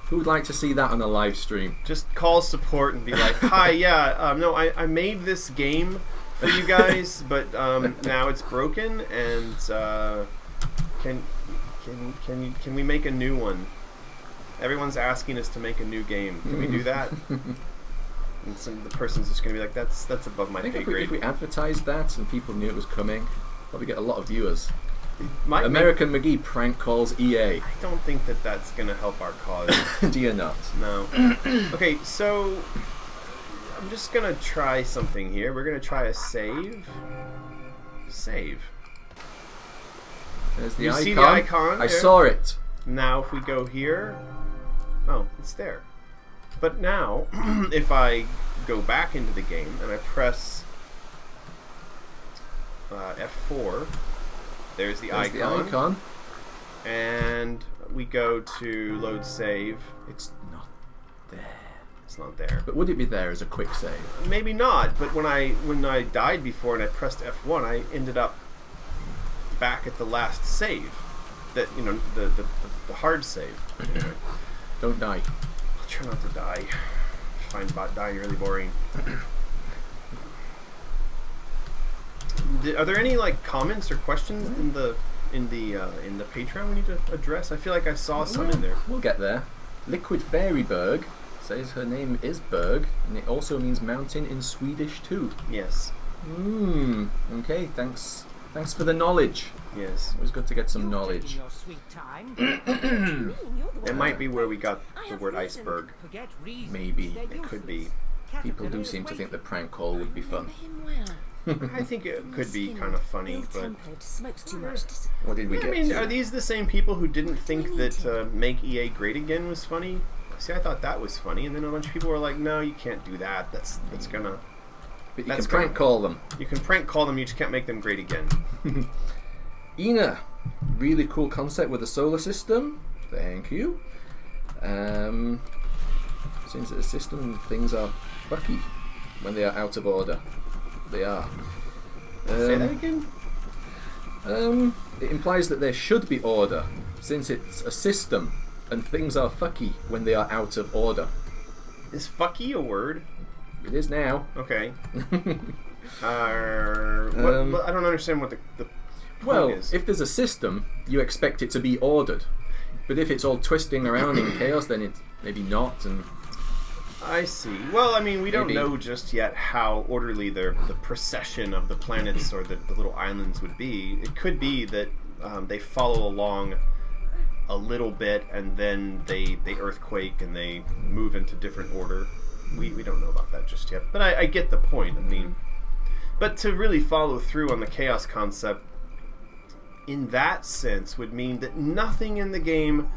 Who would like to see that on a live stream? Just call support and be like, "Hi, yeah, no, I made this game for you guys, but now it's broken, and can we make a new one? Everyone's asking us to make a new game. Can we do that?" And the person's just gonna be like, "That's above my I think pay if we grade." advertised that and people knew it was coming, probably get a lot of viewers. Might make- American McGee prank calls EA. I don't think that that's gonna help our cause. Do you not? No. Okay, so I'm just gonna try something here. We're gonna try a save. Save. There's the You icon. see the icon I there? saw it. Now if we go here, oh, it's there. But now, if I go back into the game and I press F4, there's the There's icon. the icon. And we go to load save. It's not there. It's not there. But would it be there as a quick save? Maybe not, but when I died before and I pressed F1, I ended up back at the last save. That, you know, the hard save. Anyway, Don't die. I'll try not to die. I find dying really boring. Are there any like comments or questions in the Patreon we need to address? I feel like I saw some in there. We'll get there. Liquid Fairy Berg says her name is Berg, and it also means mountain in Swedish too. Yes. Okay, thanks for the knowledge. Yes. Always good to get some Taking knowledge. your sweet time. It might be where we got the word iceberg. Forget reasons. Maybe. They're It could be. useless. People do Caterpillar seem is to think the waiting. prank call would be fun. Him well. I think it could be kind of funny, but Ill-tempered, smokes too much. What did we I get mean, to? are these the same people who didn't think that Make EA Great Again was funny? See, I thought that was funny, and then a bunch of people were like, "No, you can't do that. That's gonna." But you that's can prank gonna- call them. You can prank call them. You just can't make them great again. Ina, really cool concept with the solar system. Thank you. Since it's a system, things are fucky when they are out of order. They are. Say that again. It implies that there should be order, since it's a system, and things are fucky when they are out of order. Is "fucky" a word? It is now. Okay. But I don't understand what the point Well, is. if there's a system, you expect it to be ordered. But if it's all twisting around in chaos, then it's maybe not. And I see. Well, I mean, we don't Maybe. know just yet how orderly the procession of the planets or the little islands would be. It could be that they follow along a little bit and then they earthquake and they move into different order. We don't know about that just yet. But I get the point. I mean, but to really follow through on the chaos concept in that sense would mean that nothing in the game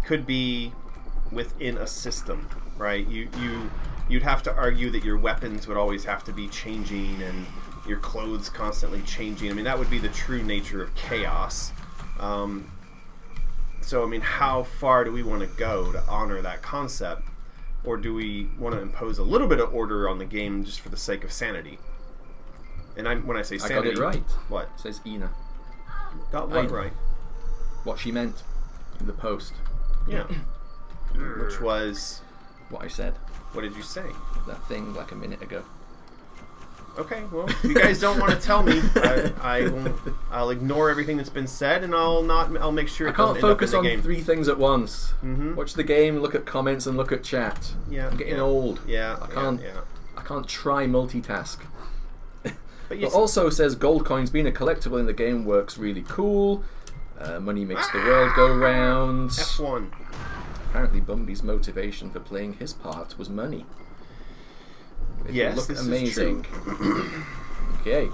could be within a system, right? You'd have to argue that your weapons would always have to be changing and your clothes constantly changing. I mean, that would be the true nature of chaos. So, I mean, how far do we want to go to honor that concept? Or do we want to impose a little bit of order on the game just for the sake of sanity? And when I say I sanity... got it right. What? Says Ina. Got what I- right? What she meant in the post. Yeah. Which was... What I said. What did you say? That thing like a minute ago. Okay, well, if you guys don't want to tell me, I'll ignore everything that's been said, and I'll make sure I it can't doesn't end up focus in on the game. 3 things at once. Mhm. Watch the game, look at comments, and look at chat. Yeah, I'm getting yeah. old. Yeah, I can't. Yeah. I can't try multitask. But It also says gold coins being a collectible in the game works really cool. Money makes the world go round. F1. Apparently, Bumby's motivation for playing his part was money. It Yes, looked this amazing. is true. Okay.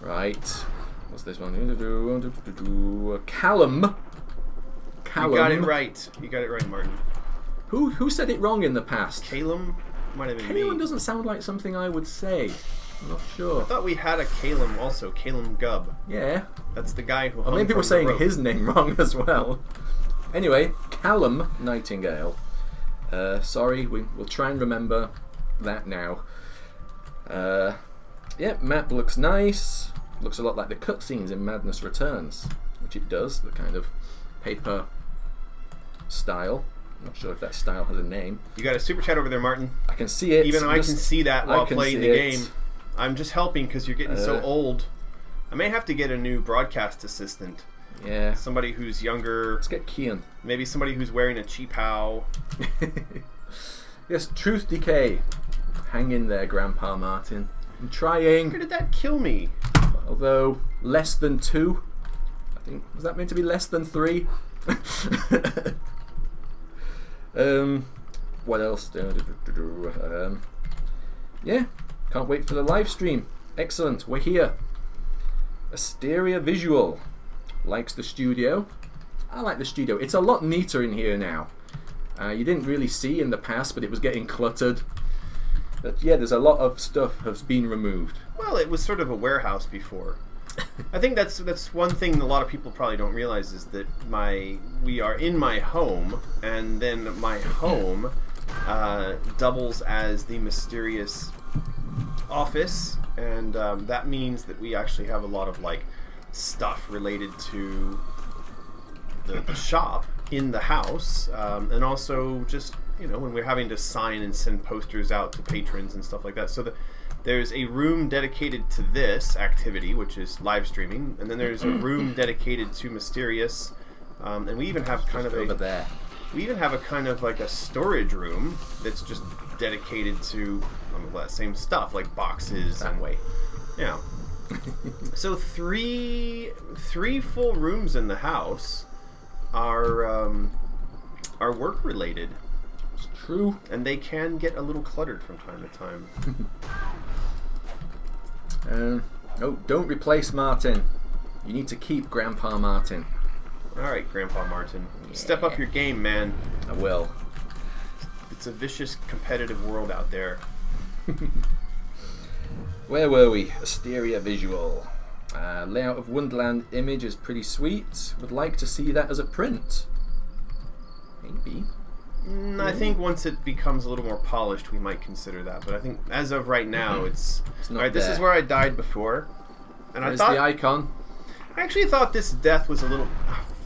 Right. What's this one? Callum. You got it right. You got it right, Martin. Who said it wrong in the past? Calum might have been Calum me. doesn't sound like something I would say. I'm not sure. I thought we had a Calum also, Calum Gubb. Yeah. That's the guy who. Or hung maybe from we're the saying rope. his name wrong as well. Anyway, Callum Nightingale. Sorry, we'll try and remember that now. Yeah, map looks nice. Looks a lot like the cutscenes in Madness Returns, which it does, the kind of paper style. I'm not sure if that style has a name. You got a super chat over there, Martin. I can see it. Even I can see that while can playing see the it. game. I'm just helping because you're getting so old. I may have to get a new broadcast assistant. Yeah. Somebody who's younger. Let's get Kian. Maybe somebody who's wearing a cheap how. Yes, Truth Decay. Hang in there, Grandpa Martin. I'm trying. Where did that kill me? Although less than 2. I think was that meant to be less than 3? What else? Yeah, can't wait for the live stream. Excellent, we're here. Asteria Visual likes the studio. I like the studio. It's a lot neater in here now. You didn't really see in the past, but it was getting cluttered. But yeah, there's a lot of stuff has been removed. Well, it was sort of a warehouse before. I think that's one thing a lot of people probably don't realize is that we are in my home, and then my home doubles as the mysterious office, and that means that we actually have a lot of like stuff related to the shop in the house, and also just when we're having to sign and send posters out to patrons and stuff like that. So there's a room dedicated to this activity, which is live streaming, and then there's a room dedicated to mysterious, and we even have kind of over there. We even have a kind of like a storage room that's just dedicated to that same stuff, like boxes That and way. Yeah. So three full rooms in the house are work related. It's true. And they can get a little cluttered from time to time. No, don't replace Martin. You need to keep Grandpa Martin. Alright, Grandpa Martin. Step up your game, man. I will. It's a vicious, competitive world out there. Where were we? Asteria Visual. Layout of Wonderland image is pretty sweet. Would like to see that as a print. Maybe. I think once it becomes a little more polished, we might consider that. But I think as of right now, it's not alright. This there. is where I died before, and There's I thought the icon. I actually thought this death was a little.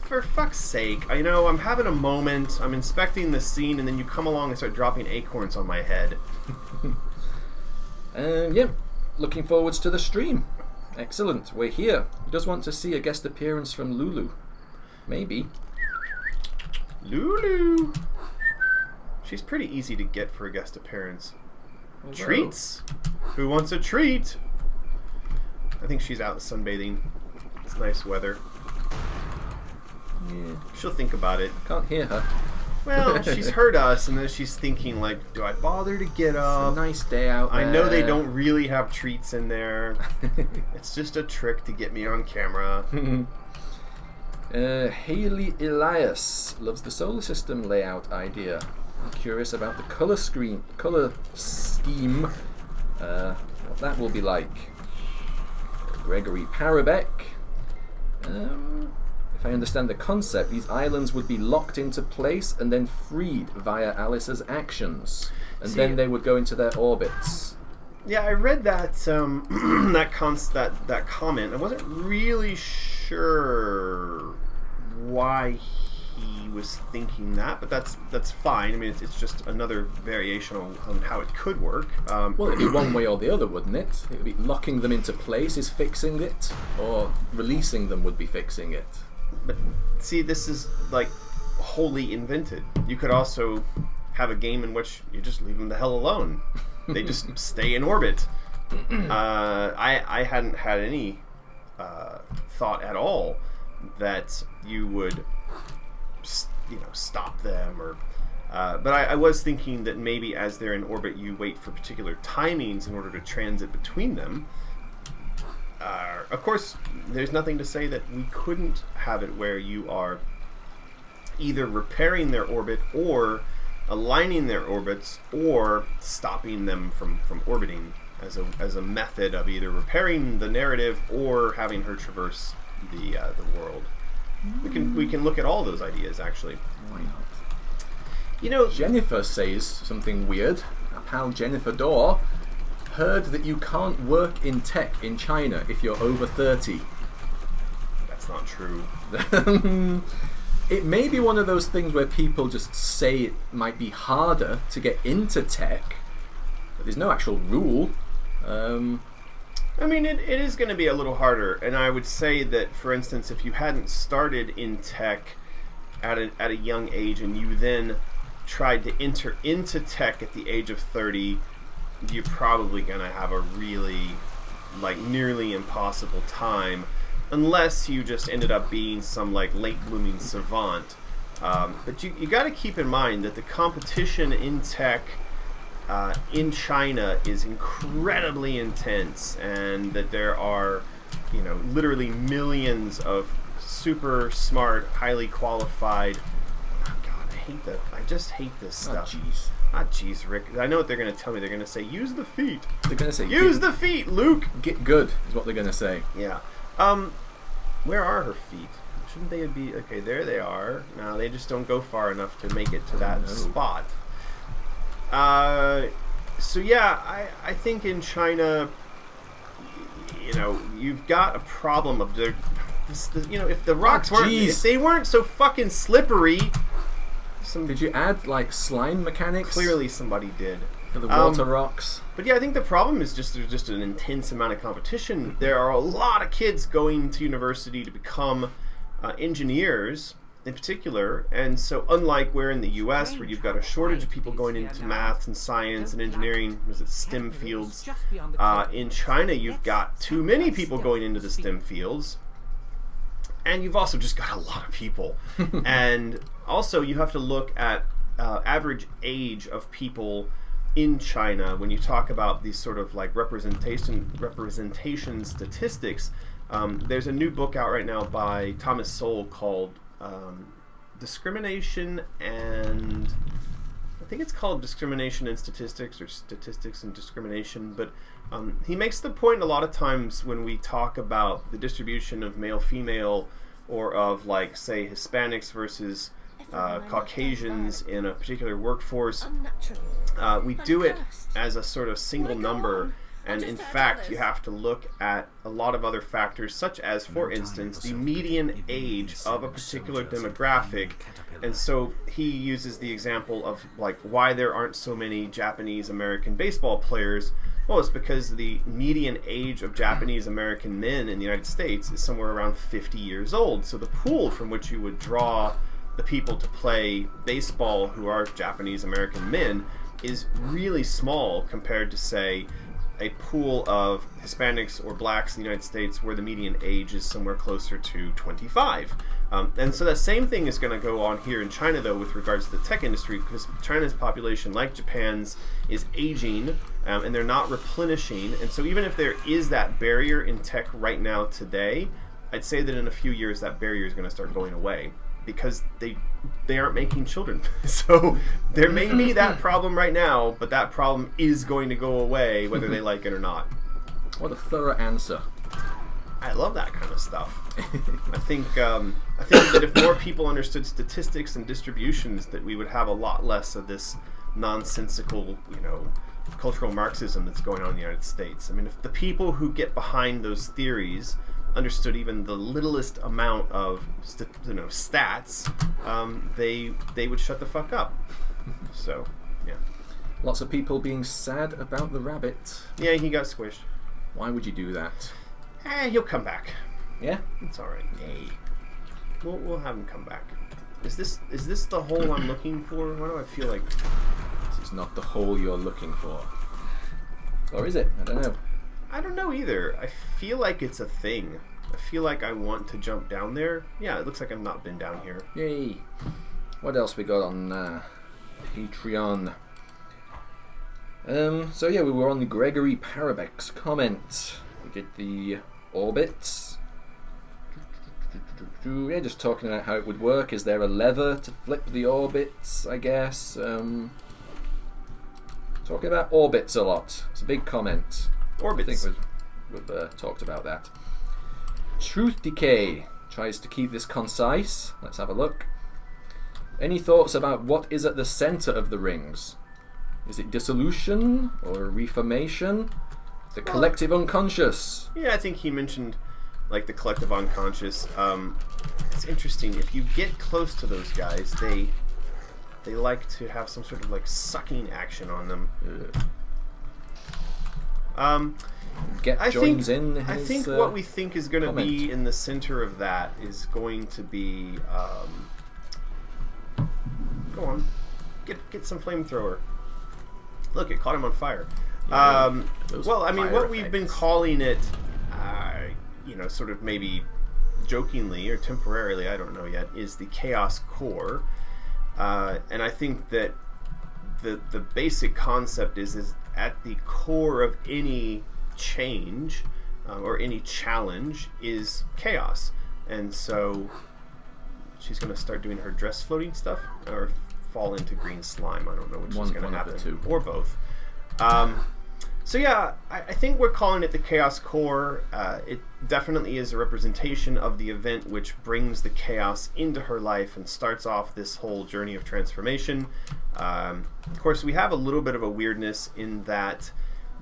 For fuck's sake, I'm having a moment. I'm inspecting the scene, and then you come along and start dropping acorns on my head. Yeah, looking forwards to the stream. Excellent, we're here. He does want to see a guest appearance from Lulu. Maybe. Lulu. She's pretty easy to get for a guest appearance. Although- Treats? Who wants a treat? I think she's out sunbathing. It's nice weather. Yeah, She'll think about it. can't hear her. Well, she's heard us, and then she's thinking, like, do I bother to get It's a up? nice day out there. I know they don't really have treats in there. It's just a trick to get me on camera. Haley Elias loves the solar system layout idea. I'm curious about the color scheme, what that will be like. Gregory Parabek. If I understand the concept, these islands would be locked into place and then freed via Alice's actions, and then they would go into their orbits. Yeah, I read that that comment. I wasn't really sure why he was thinking that, but that's fine. I mean, it's just another variation on how it could work. Well, it'd be one way or the other, wouldn't it? It'd be locking them into place is fixing it, or releasing them would be fixing it. But see, this is like wholly invented. You could also have a game in which you just leave them the hell alone. They just stay in orbit. I hadn't had any thought at all that you would, stop them or. But I was thinking that maybe as they're in orbit, you wait for particular timings in order to transit between them. Of course, there's nothing to say that we couldn't have it where you are either repairing their orbit or aligning their orbits or stopping them from orbiting as a method of either repairing the narrative or having her traverse the world. We can look at all those ideas actually. Why not? Jennifer says something weird. Our pal Jennifer Dorr heard that you can't work in tech in China if you're over 30. That's not true. It may be one of those things where people just say it might be harder to get into tech, but there's no actual rule. I mean, it is going to be a little harder, and I would say that, for instance, if you hadn't started in tech at a young age and you then tried to enter into tech at the age of 30, you're probably going to have a really, nearly impossible time, unless you just ended up being some, late blooming savant. But you got to keep in mind that the competition in tech in China is incredibly intense, and that there are, literally millions of super smart, highly qualified. Oh God, I hate that. I just hate this stuff. Jeez, Rick. I know what they're going to tell me. They're going to say, use the feet. They're going to say, use the feet, Luke. Get good is what they're going to say. Yeah. Where are her feet? Shouldn't they be? Okay, there they are. No, they just don't go far enough to make it to that spot. So yeah, I think in China, you've got a problem of if the rocks if they weren't so fucking slippery. Did you add slime mechanics? Clearly somebody did. For the water rocks. But yeah, I think the problem is there's just an intense amount of competition. There are a lot of kids going to university to become engineers in particular, and so unlike where in the US where you've got a shortage of people going into math and science and engineering, STEM fields, in China you've got too many people going into the STEM fields, and you've also just got a lot of people. And also you have to look at average age of people in China when you talk about these sort of representation statistics. There's a new book out right now by Thomas Sowell called Discrimination and I think it's called Discrimination in Statistics or Statistics and Discrimination, but he makes the point a lot of times when we talk about the distribution of male-female or of say Hispanics versus Caucasians in a particular workforce, we do it as a sort of single number. And in fact, you have to look at a lot of other factors, such as, for instance, the median age of a particular demographic. And so he uses the example of why there aren't so many Japanese American baseball players. Well, it's because the median age of Japanese American men in the United States is somewhere around 50 years old. So the pool from which you would draw the people to play baseball who are Japanese American men is really small compared to, say, a pool of Hispanics or blacks in the United States where the median age is somewhere closer to 25. And so that same thing is going to go on here in China, though, with regards to the tech industry, because China's population, like Japan's, is aging, and they're not replenishing. And so even if there is that barrier in tech right now today, I'd say that in a few years that barrier is going to start going away, because they aren't making children. So there may be that problem right now, but that problem is going to go away whether they like it or not. What a thorough answer. I love that kind of stuff. I think that if more people understood statistics and distributions, that we would have a lot less of this nonsensical, cultural Marxism that's going on in the United States. I mean, if the people who get behind those theories understood even the littlest amount of stats, they would shut the fuck up. So, yeah. Lots of people being sad about the rabbit. Yeah, he got squished. Why would you do that? He'll come back. Yeah? It's alright. Yay. We'll have him come back. Is this the hole I'm looking for? Why do I feel like... This is not the hole you're looking for. Or is it? I don't know. I don't know either. I feel like it's a thing. I feel like I want to jump down there. Yeah, it looks like I've not been down here. Yay. What else we got on Patreon? So yeah, we were on the Gregory Parabek's comment. We did the orbits. Yeah, just talking about how it would work. Is there a lever to flip the orbits, I guess? Talking about orbits a lot. It's a big comment. Orbits. I think we've talked about that. Truth Decay tries to keep this concise. Let's have a look. Any thoughts about what is at the center of the rings? Is it dissolution or reformation? The collective unconscious? Yeah, I think he mentioned like the collective unconscious. It's interesting. If you get close to those guys, they like to have some sort of like sucking action on them. I think what we think is going to be in the center of that is going to be. Go on, get some flamethrower. Look, it caught him on fire. Well, I mean, what we've been calling it, sort of maybe jokingly or temporarily, I don't know yet, is the Chaos Core. And I think that the basic concept is at the core of any change or any challenge is chaos. And so she's going to start doing her dress floating stuff or fall into green slime. I don't know which is going to happen. Or both. So yeah, I think we're calling it the Chaos Core. It definitely is a representation of the event which brings the chaos into her life and starts off this whole journey of transformation. Of course, we have a little bit of a weirdness in that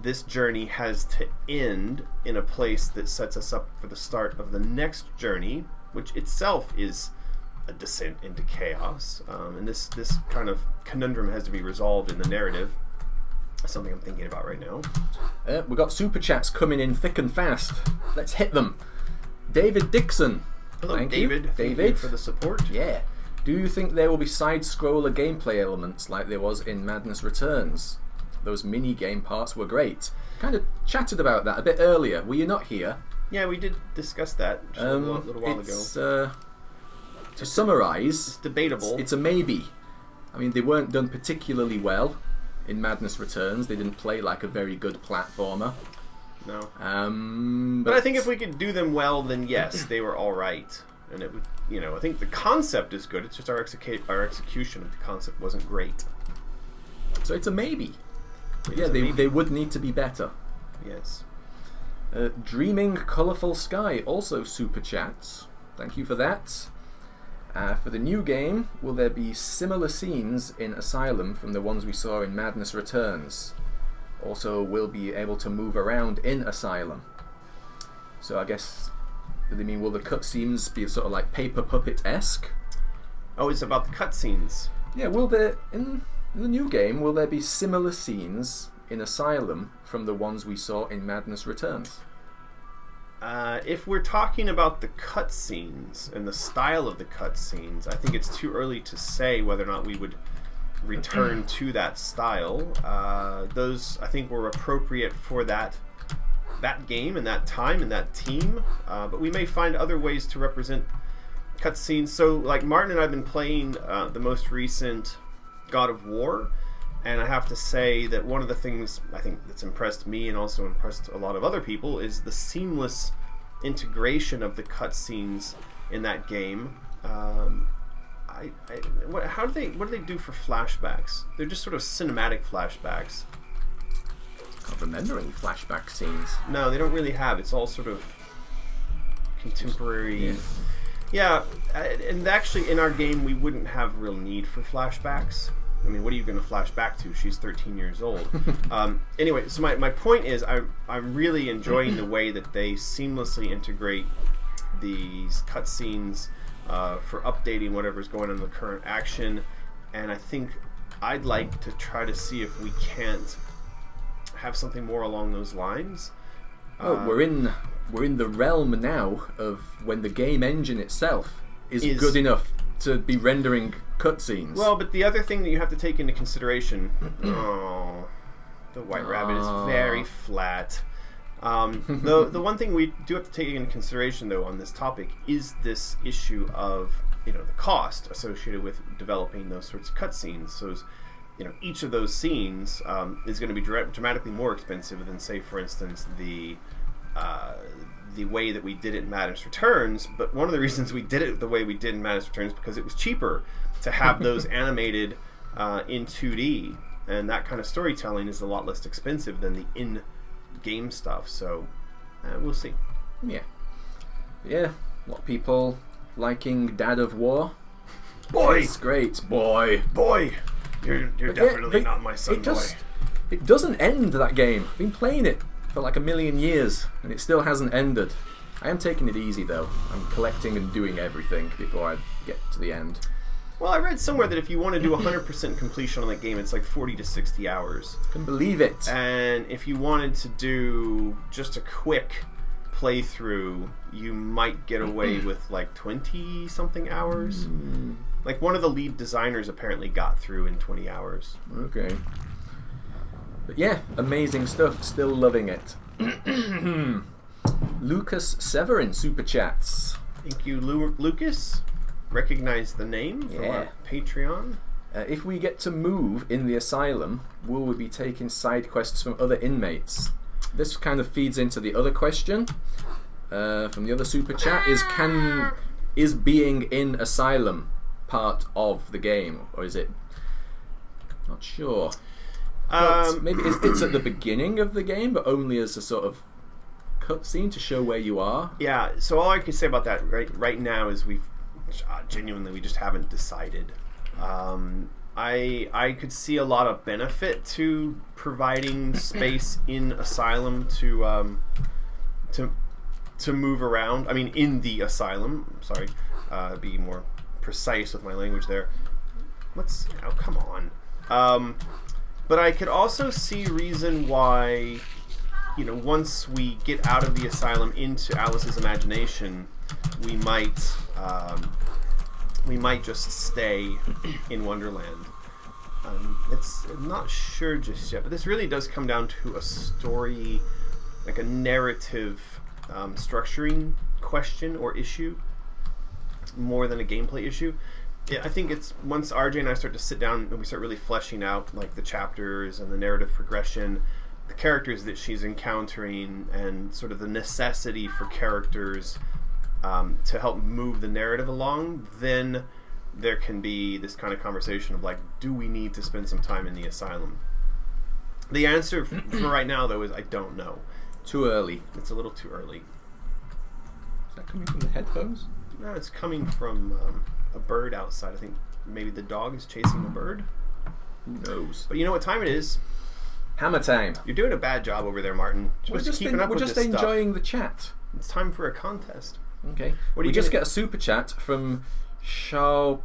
this journey has to end in a place that sets us up for the start of the next journey, which itself is a descent into chaos. And this kind of conundrum has to be resolved in the narrative. Something I'm thinking about right now. We've got super chats coming in thick and fast. Let's hit them. David Dixon. Hello, Thank David. You. Thank you for the support. Yeah. Do you think there will be side-scroller gameplay elements like there was in Madness Returns? Those mini-game parts were great. Kind of chatted about that a bit earlier. Were you not here? Yeah, we did discuss that just a little while ago. To summarise, it's debatable. It's a maybe. I mean, they weren't done particularly well in Madness Returns. They didn't play like a very good platformer. No. But I think if we could do them well, then yes, they were all right. And it would, I think the concept is good. It's just our execution of the concept wasn't great. So it's a maybe. Yeah, they would need to be better. Yes. Dreaming Colourful Sky also super chats. Thank you for that. For the new game, will there be similar scenes in Asylum from the ones we saw in Madness Returns? Also, we'll be able to move around in Asylum. So I guess, do they mean will the cutscenes be sort of like Paper Puppet-esque? Oh, it's about the cutscenes. Yeah, will there, in the new game, will there be similar scenes in Asylum from the ones we saw in Madness Returns? If we're talking about the cutscenes and the style of the cutscenes, I think it's too early to say whether or not we would return to that style. Those, I think, were appropriate for that game and that time and that team. But we may find other ways to represent cutscenes. So, like, Martin and I have been playing the most recent God of War. And I have to say that one of the things I think that's impressed me and also impressed a lot of other people is the seamless integration of the cutscenes in that game. What do they do for flashbacks? They're just sort of cinematic flashbacks. I can't remember any flashback scenes. No, they don't really have. It's all sort of contemporary. Yeah, and actually in our game we wouldn't have real need for flashbacks. I mean, what are you going to flash back to? She's 13 years old. Anyway, so my point is I'm really enjoying the way that they seamlessly integrate these cutscenes for updating whatever's going on in the current action, and I think I'd like to try to see if we can't have something more along those lines. We're in the realm now of when the game engine itself is good enough to be rendering cutscenes. Well, but the other thing that you have to take into consideration, the White Rabbit is very flat. The one thing we do have to take into consideration, though, on this topic is this issue of the cost associated with developing those sorts of cutscenes. So, each of those scenes is going to be dramatically more expensive than, say, for instance, the way that we did it in Madness Returns. But one of the reasons we did it the way we did in Madness Returns because it was cheaper to have those animated in 2D, and that kind of storytelling is a lot less expensive than the in-game stuff. So we'll see. Yeah, a lot of people liking Dad of War. Boy, it's great. Boy, you're definitely not my son. It doesn't end, that game. I've been playing it for like a million years, and it still hasn't ended. I am taking it easy, though. I'm collecting and doing everything before I get to the end. Well, I read somewhere that if you want to do 100% completion on that game, it's like 40 to 60 hours. I can believe it. And if you wanted to do just a quick playthrough, you might get away with like 20-something hours. Like one of the lead designers apparently got through in 20 hours. Okay. But yeah, amazing stuff. Still loving it. Lucas Severin super chats. Thank you, Lucas. Recognize the name from our Patreon. If we get to move in the asylum, will we be taking side quests from other inmates? This kind of feeds into the other question from the other super chat: is being in asylum part of the game, or is it? Not sure. But maybe it's at the beginning of the game, but only as a sort of cutscene to show where you are. Yeah. So all I can say about that right now is we just haven't decided. I could see a lot of benefit to providing space in Asylum to move around. I mean, in the Asylum. Sorry, be more precise with my language there. Come on. But I could also see reason why, once we get out of the Asylum into Alice's imagination, we might just stay in Wonderland. I'm not sure just yet, but this really does come down to a story, like a narrative structuring question or issue, more than a gameplay issue. I think it's once RJ and I start to sit down and we start really fleshing out like the chapters and the narrative progression, the characters that she's encountering, and sort of the necessity for characters to help move the narrative along, then there can be this kind of conversation of like, do we need to spend some time in the asylum? The answer for right now, though, is I don't know. Too early. It's a little too early. Is that coming from the headphones? No, it's coming from a bird outside. I think maybe the dog is chasing a bird. Who knows? But you know what time it is? Hammer time. You're doing a bad job over there, Martin. We're just enjoying the chat. It's time for a contest. Okay. We just get a super chat from Shao.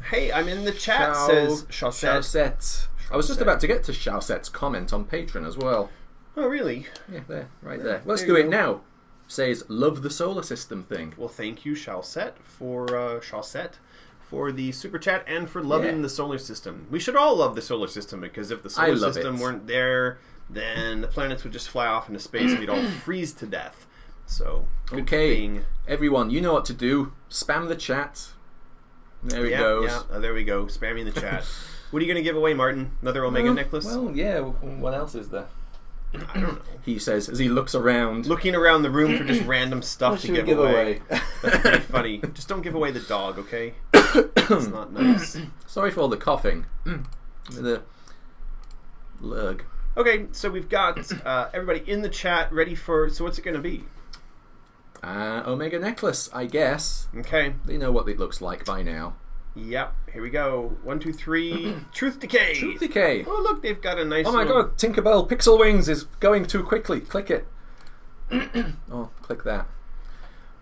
Hey, I'm in the chat. Says Chaussette. I was just about to get to Chaussette's comment on Patreon as well. Oh, really? Yeah, there, right there. Let's do it now. Says, love the solar system thing. Well, thank you, Chaussette, for the super chat and for loving the solar system. We should all love the solar system, because if the solar system weren't there, then the planets would just fly off into space and we'd all freeze to death. So, good thing. Everyone, you know what to do. Spam the chat. There it goes. Yeah, there we go. Spamming the chat. What are you going to give away, Martin? Another Omega necklace? Well, yeah. What else is there? I don't know. He says as he looks around. Looking around the room for just random stuff to give away. That's pretty funny. Just don't give away the dog, okay? It's not nice. Sorry for all the coughing. The lurg. Okay, so we've got everybody in the chat ready for... So what's it going to be? Omega necklace, I guess. Okay. They know what it looks like by now. Yep, here we go. 1, 2, 3. Truth Decay. Truth Decay. Oh, look, they've got a nice. Oh my little... god, Tinkerbell Pixel Wings is going too quickly. Click it. Oh, click that.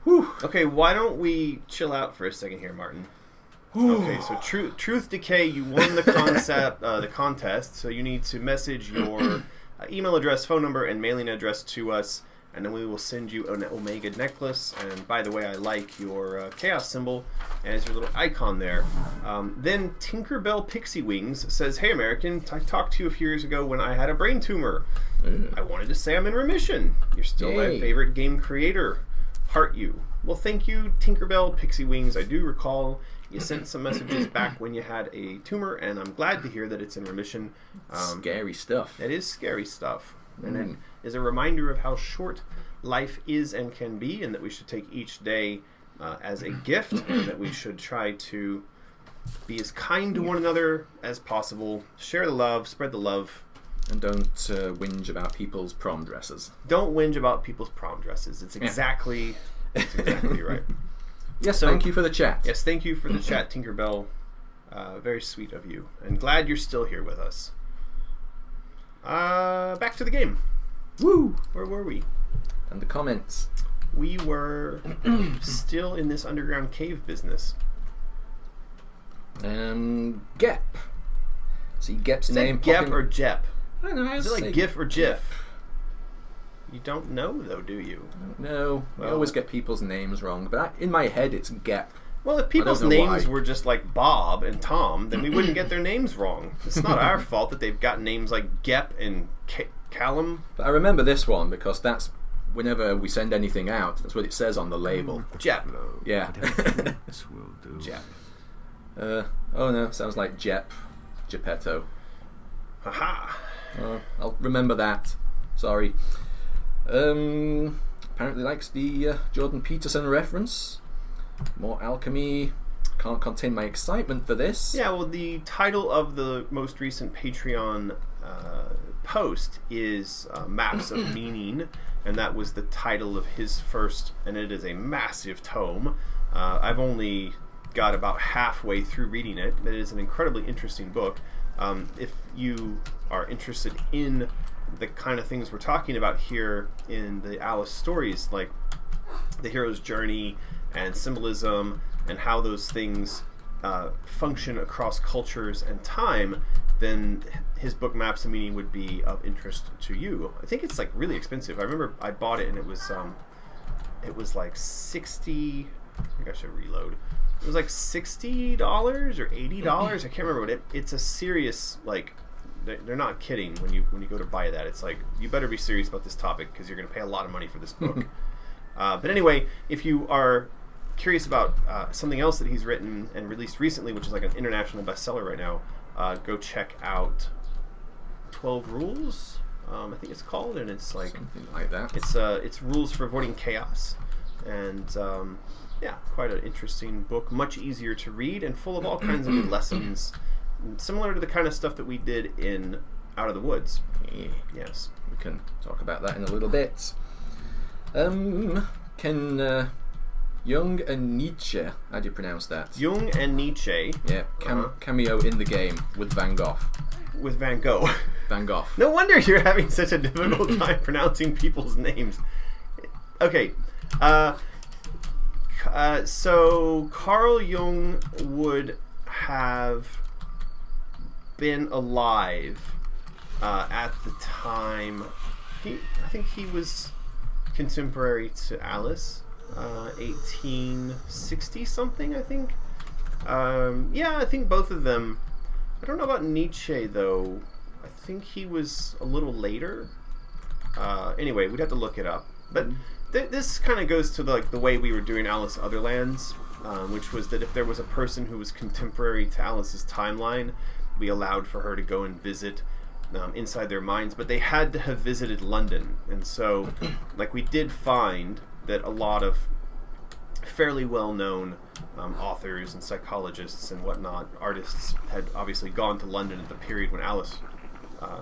Whew. Okay, why don't we chill out for a second here, Martin? Okay, so Truth Decay, you won the the contest, so you need to message your email address, phone number, and mailing address to us, and then we will send you an Omega necklace. And by the way, I like your chaos symbol as your little icon there. Then Tinkerbell Pixie Wings says, "Hey American, I talked to you a few years ago when I had a brain tumor. I wanted to say I'm in remission. You're still my Yay. favorite game creator. Heart you." Well, thank you, Tinkerbell Pixie Wings. I do recall you sent some messages back when you had a tumor, and I'm glad to hear that it's in remission. Scary stuff. It is scary stuff. And it is a reminder of how short life is and can be, and that we should take each day as a gift, and that we should try to be as kind to one another as possible, share the love, spread the love. And don't whinge about people's prom dresses. Don't whinge about people's prom dresses. It's exactly, it's exactly right. Yes, So- thank you for the chat. Yes, thank you for the chat, Tinkerbell. Very sweet of you. And glad you're still here with us. Back to the game. Woo! Where were we? And the comments. We were still in this underground cave business. Gep. See Gep's Is name that Gep popping- or Jep? I don't know. Is it like GIF or GIF? You don't know, though, do you? No, I Well- always get people's names wrong, but in my head it's Gep. Well, if people's know names why. were just like Bob and Tom, then we wouldn't get their names wrong. It's not our fault that they've got names like Gep and Callum. But I remember this one because that's whenever we send anything out, that's what it says on the label. Jep. Yeah. This will do. Jep. Oh no, sounds like Jep. Geppetto. Haha. I'll remember that. Sorry. Apparently likes the Jordan Peterson reference. More alchemy. Can't contain my excitement for this. Yeah, well, the title of the most recent Patreon post is Maps of Meaning, and that was the title of his first, and it is a massive tome. I've only got about halfway through reading it. It is an incredibly interesting book. If you are interested in the kind of things we're talking about here in the Alice stories, like the hero's journey and symbolism and how those things function across cultures and time, then his book Maps of Meaning would be of interest to you. I think it's like really expensive. I remember I bought it and it was like 60. I think I should reload. It was like $60 or $80. I can't remember, but it's a serious, like, they're not kidding when you go to buy that. It's like, you better be serious about this topic because you're going to pay a lot of money for this book. But anyway, if you are curious about something else that he's written and released recently, which is like an international bestseller right now, go check out 12 Rules, I think it's called, and it's like Something like that. it's rules for avoiding chaos, and yeah, quite an interesting book, much easier to read and full of all kinds of good lessons, similar to the kind of stuff that we did in Out of the Woods. Yeah. Yes. We can talk about that in a little bit. Can Jung and Nietzsche, how do you pronounce that? Jung and Nietzsche. Yeah, cameo in the game with Van Gogh. With Van Gogh. Van Gogh. No wonder you're having such a difficult time pronouncing people's names. Okay. So Carl Jung would have been alive at the time. I think he was contemporary to Alice, 1860 something. I think. Yeah, I think both of them. I don't know about Nietzsche though. I think he was a little later. Anyway, we'd have to look it up. But this kind of goes to the way we were doing Alice Otherlands, which was that if there was a person who was contemporary to Alice's timeline, we allowed for her to go and visit inside their minds, but they had to have visited London. And so, like, we did find that a lot of fairly well-known authors and psychologists and whatnot, artists, had obviously gone to London at the period when Alice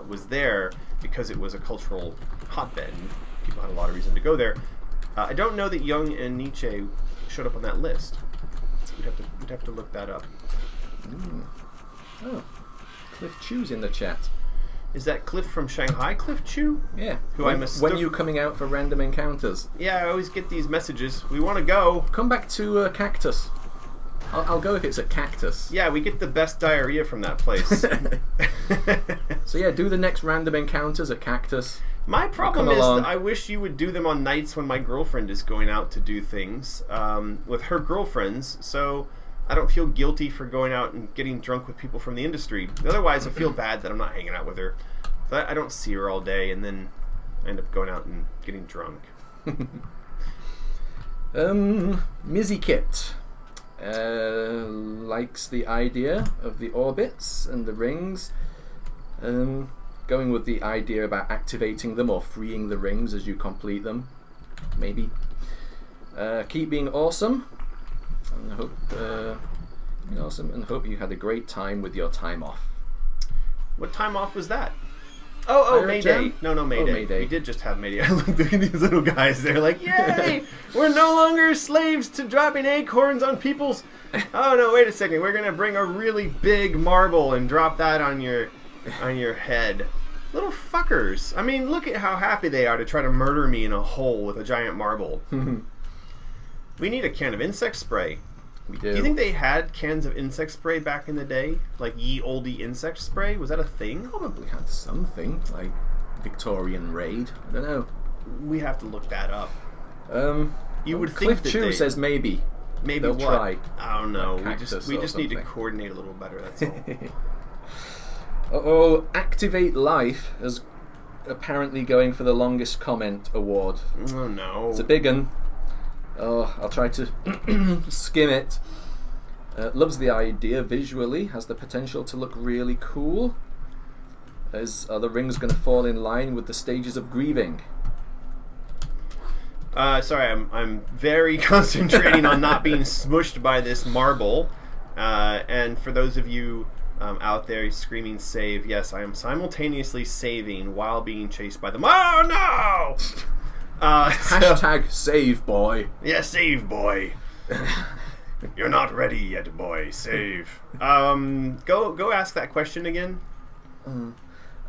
was there, because it was a cultural hotbed and people had a lot of reason to go there. I don't know that Jung and Nietzsche showed up on that list. We'd have to look that up. Oh, Cliff Chew's in the chat. Is that Cliff from Shanghai, Cliff Chew? Yeah. Who I mistook- When you coming out for random encounters? Yeah, I always get these messages. We want to go. Come back to Cactus. I'll go if it's a Cactus. Yeah, we get the best diarrhea from that place. So yeah, do the next random encounters at Cactus. My problem Come is along. that I wish you would do them on nights when my girlfriend is going out to do things with her girlfriends, so I don't feel guilty for going out and getting drunk with people from the industry. Otherwise, I feel bad that I'm not hanging out with her. But I don't see her all day, and then I end up going out and getting drunk. Mizzy Kit likes the idea of the orbits and the rings. Going with the idea about activating them or freeing the rings as you complete them. Maybe. Keep being awesome. And hope you had a great time with your time off. What time off was that? Oh, Pirate Mayday. Jam? No, Mayday. Oh, Mayday. We did just have Mayday. I looked at these little guys. They're like, yay! We're no longer slaves to dropping acorns on people's... Oh, no, wait a second. We're going to bring a really big marble and drop that on your head. Little fuckers. I mean, look at how happy they are to try to murder me in a hole with a giant marble. We need a can of insect spray. We do. Do you think they had cans of insect spray back in the day? Like ye olde insect spray? Was that a thing? Probably had something like Victorian raid. I don't know. We have to look that up. You would Cliff think that Chew they... says maybe. Maybe they'll what? try. I don't know. Cactus We or just need to something. coordinate a little better. That's all. Activate Life is apparently going for the longest comment award. Oh no. It's a big one. I'll try to skim it. Loves the idea visually, has the potential to look really cool. Are the rings going to fall in line with the stages of grieving? Sorry, I'm very concentrating on not being smushed by this marble. And for those of you out there screaming save, yes, I am simultaneously saving while being chased by them. Oh no! Hashtag save boy. Yeah, save boy. You're not ready yet, boy. Save. Go ask that question again.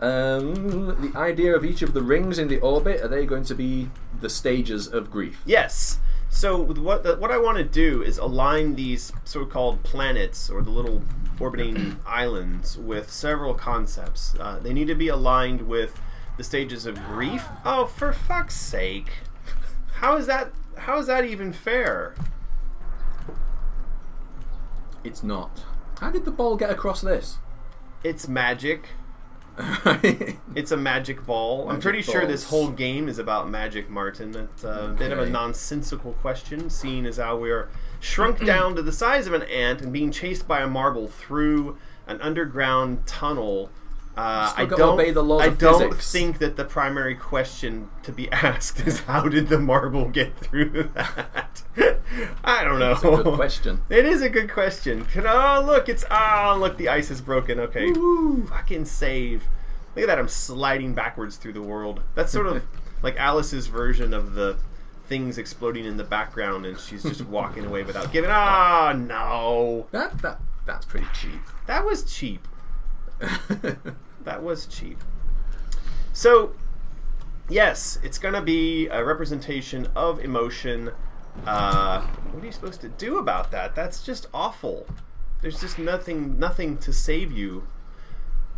The idea of each of the rings in the orbit, are they going to be the stages of grief? Yes. So what I want to do is align these so-called planets or the little orbiting islands with several concepts. They need to be aligned with the stages of grief. Oh, for fuck's sake! How is that even fair? It's not. How did the ball get across this? It's magic. It's a magic ball. I'm Magic pretty sure this balls. whole game is about magic, Martin. It's a bit of a Okay. nonsensical question, seeing as how we're shrunk down to the size of an ant and being chased by a marble through an underground tunnel. Still gotta obey the laws I of don't physics. think that the primary question to be asked is how did the marble get through that? I don't know. It's a good question. It is a good question. Look, the ice is broken. Okay. Fucking save. Look at that, I'm sliding backwards through the world. That's sort of like Alice's version of the things exploding in the background and she's just walking away without giving... no. That's pretty cheap. That was cheap. That was cheap. So, yes, it's going to be a representation of emotion. What are you supposed to do about that? That's just awful. There's just nothing to save you.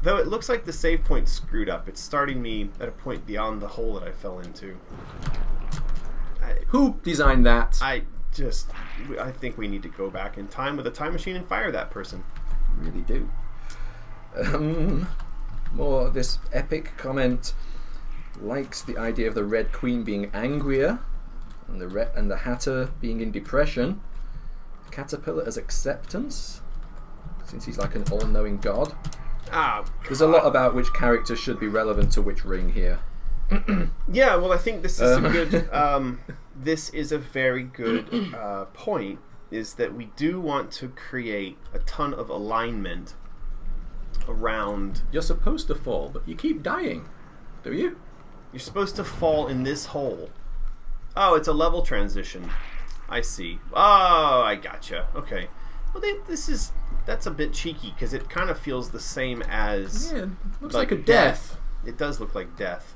Though it looks like the save point's screwed up. It's starting me at a point beyond the hole that I fell into. Who designed that? I think we need to go back in time with a time machine and fire that person. Really do. More of this epic comment. Likes the idea of the Red Queen being angrier and the Hatter being in depression. Caterpillar as acceptance, since he's like an all-knowing god. There's a lot about which character should be relevant to which ring here. Yeah, well, I think this is a good. This is a very good point. Is that we do want to create a ton of alignment around. You're supposed to fall, but you keep dying, do you? You're supposed to fall in this hole. Oh, it's a level transition. I see. Oh, I gotcha. Okay. Well, that's a bit cheeky because it kind of feels the same as Yeah, looks like a death. It does look like death.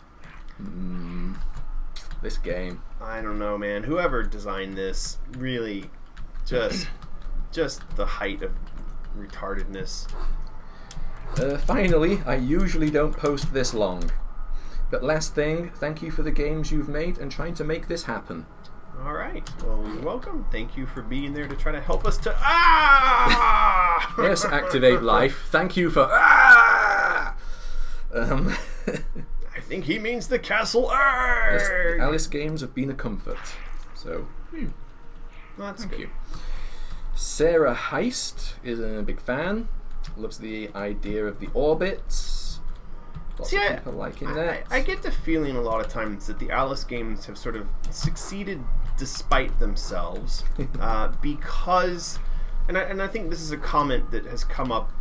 This game. I don't know, man. Whoever designed this really just the height of retardedness. Finally, I usually don't post this long. But last thing, thank you for the games you've made and trying to make this happen. All right. Well, you're welcome. Thank you for being there to try to help us to Yes, Activate Life. Thank you for I think he means the castle. Yes, the Alice games have been a comfort. So, That's thank good. you. Sarah Heist is a big fan. Loves the idea of the orbits. Lots See, of people liking that. I get the feeling a lot of times that the Alice games have sort of succeeded despite themselves because, and I think this is a comment that has come up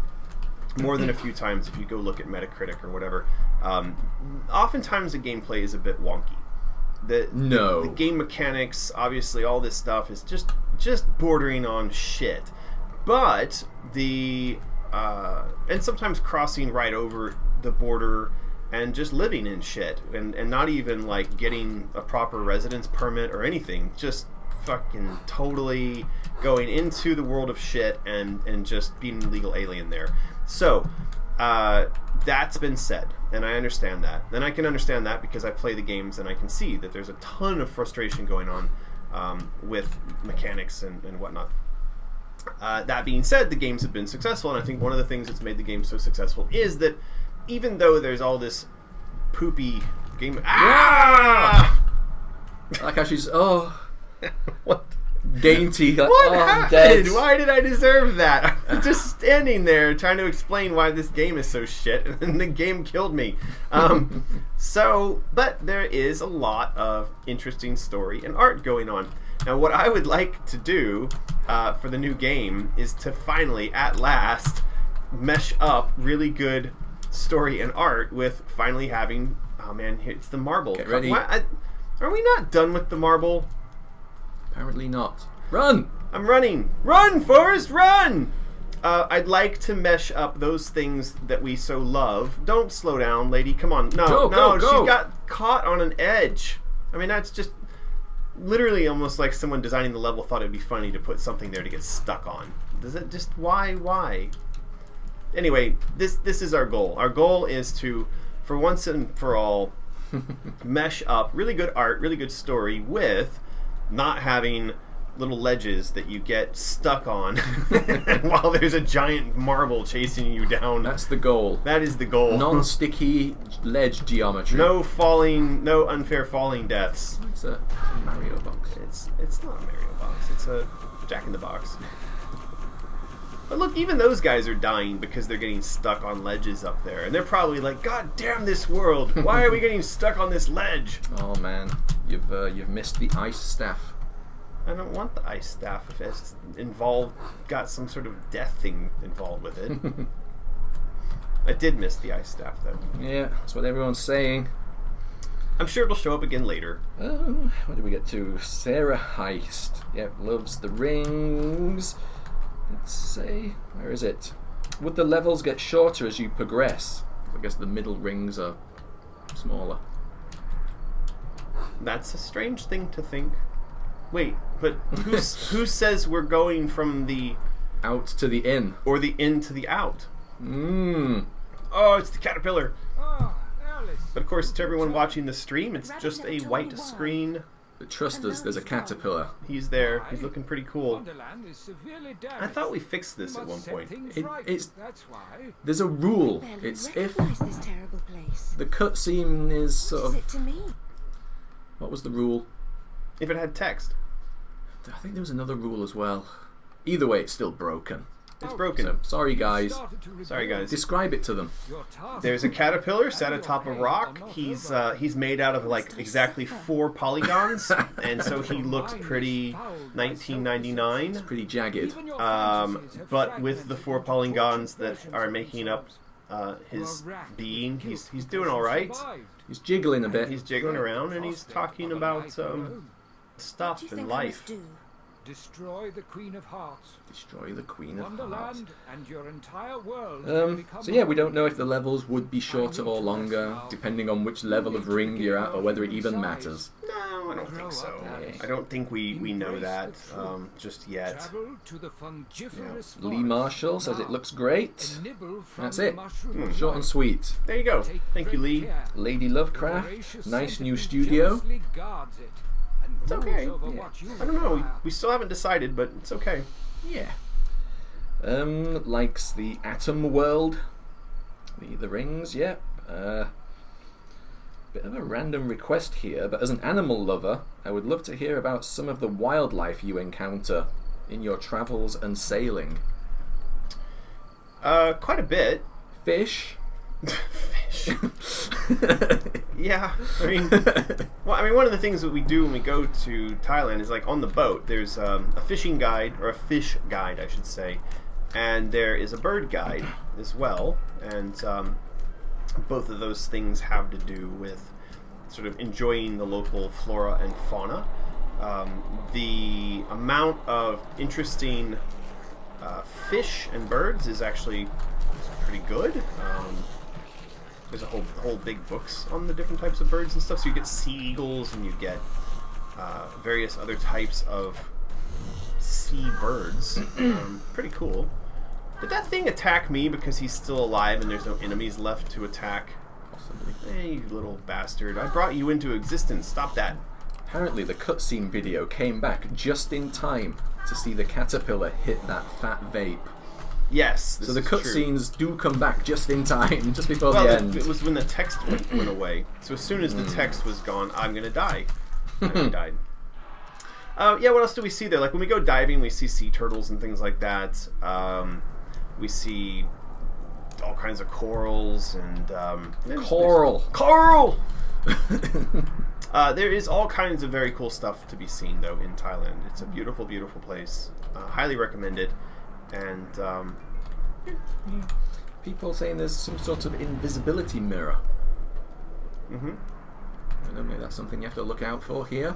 more than a few times if you go look at Metacritic or whatever. Oftentimes the gameplay is a bit wonky. The game mechanics, obviously, all this stuff is just bordering on shit. But the and sometimes crossing right over the border and just living in shit and not even like getting a proper residence permit or anything, just fucking totally going into the world of shit and just being an illegal alien there. So that's been said, and I understand that. And I can understand that because I play the games and I can see that there's a ton of frustration going on with mechanics and whatnot. That being said, the games have been successful, and I think one of the things that's made the game so successful is that even though there's all this poopy game... Like how she's, What? dainty. Like, What I'm happened? dead. Why did I deserve that? I'm just standing there trying to explain why this game is so shit, and the game killed me. But there is a lot of interesting story and art going on. Now, what I would like to do for the new game is to finally, at last, mesh up really good story and art with finally having... Oh man, it's the marble. Get ready. Are we not done with the marble? Apparently not. Run! I'm running. Run, Forrest, run! I'd like to mesh up those things that we so love. Don't slow down, lady. Come on. No, Go. She got caught on an edge. I mean, that's just literally almost like someone designing the level thought it'd be funny to put something there to get stuck on. Does it just... Why? Anyway, this is our goal. Our goal is to, for once and for all, mesh up really good art, really good story with not having little ledges that you get stuck on while there's a giant marble chasing you down. That's the goal. That is the goal. Non-sticky ledge geometry. No unfair falling deaths. It's a Mario box. It's not a Mario box. It's a Jack in the Box. But look, even those guys are dying because they're getting stuck on ledges up there, and they're probably like, "God damn this world! Why are we getting stuck on this ledge?" Oh man, you've missed the ice staff. I don't want the ice staff if it's got some sort of death thing involved with it. I did miss the ice staff though. Yeah, that's what everyone's saying. I'm sure it'll show up again later. What did we get to? Sarah Heist. Yep, loves the rings. Let's see, where is it? Would the levels get shorter as you progress? I guess the middle rings are smaller. That's a strange thing to think. Wait, but who says we're going from the Out to the in. or the in to the out? Oh, it's the caterpillar. Oh, Alice. But of course, to everyone watching the stream, it's just a white screen. But trust us, there's a caterpillar. He's there. He's looking pretty cool. Wonderland is severely I damaged. thought we fixed this You at must one point. set things It- right. it's- That's why. There's a rule. Barely It's if recognise this terrible place. the cutscene is sort What is of... it to me? What was the rule? If it had text, I think there was another rule as well. Either way, it's still broken. it's So, broken. sorry guys. Started to rebel. Sorry, guys. Describe it to them. Your task There's a caterpillar sat atop a rock. He's made out of like exactly 4 polygons, and so he looks pretty 1999. Pretty jagged. Even your Um, fantasies have but with the fragmented 4 into polygons that expressions are of making up themselves. his You are racked being, with he's guilt doing because all you right. survived. He's jiggling a bit. He's jiggling around and he's talking about What stuff do you and think I life. must do? Destroy the Queen of Hearts. Destroy the Queen of Hearts. Wonderland and your entire world will become So yeah, we don't know if the levels would be shorter or longer, depending on which level of ring you're at, or whether it even matters. No, I don't think so. Yeah. I don't think we know that just yet. Travel to the fungiferous Lee forest. Marshall says it looks great. And nibble from That's the it. mushroom of Short and life. sweet. There you go. Take Thank you, great Lee. care. Lady The Lovecraft, voracious nice new centipede studio. jealously guards it and It's rules okay. over Yeah. what you I don't know. require. We still haven't decided, but it's okay. Yeah. Likes the Atom World. The rings, yeah. Bit of a random request here, but as an animal lover, I would love to hear about some of the wildlife you encounter in your travels and sailing. Quite a bit. Fish. Fish. Yeah, one of the things that we do when we go to Thailand is like on the boat. There's a fishing guide, or a fish guide, I should say, and there is a bird guide as well. And both of those things have to do with sort of enjoying the local flora and fauna. The amount of interesting fish and birds is actually pretty good. There's a whole big books on the different types of birds and stuff. So you get sea eagles and you get various other types of sea birds. Pretty cool. Did that thing attack me because he's still alive and there's no enemies left to attack? Possibly. Hey, you little bastard. I brought you into existence. Stop that. Apparently the cutscene video came back just in time to see the caterpillar hit that fat vape. Yes. So the this is true. cutscenes do come back just in time, just before Well, the end. it was when the text went away. So as soon as the text was gone, I'm gonna die. And I died. Yeah, what else do we see there? Like when we go diving, we see sea turtles and things like that. We see all kinds of corals and Coral. Coral. There is all kinds of very cool stuff to be seen though in Thailand. It's a beautiful, beautiful place. Highly recommend it. And People saying there's some sort of invisibility mirror. I don't know, maybe that's something you have to look out for here.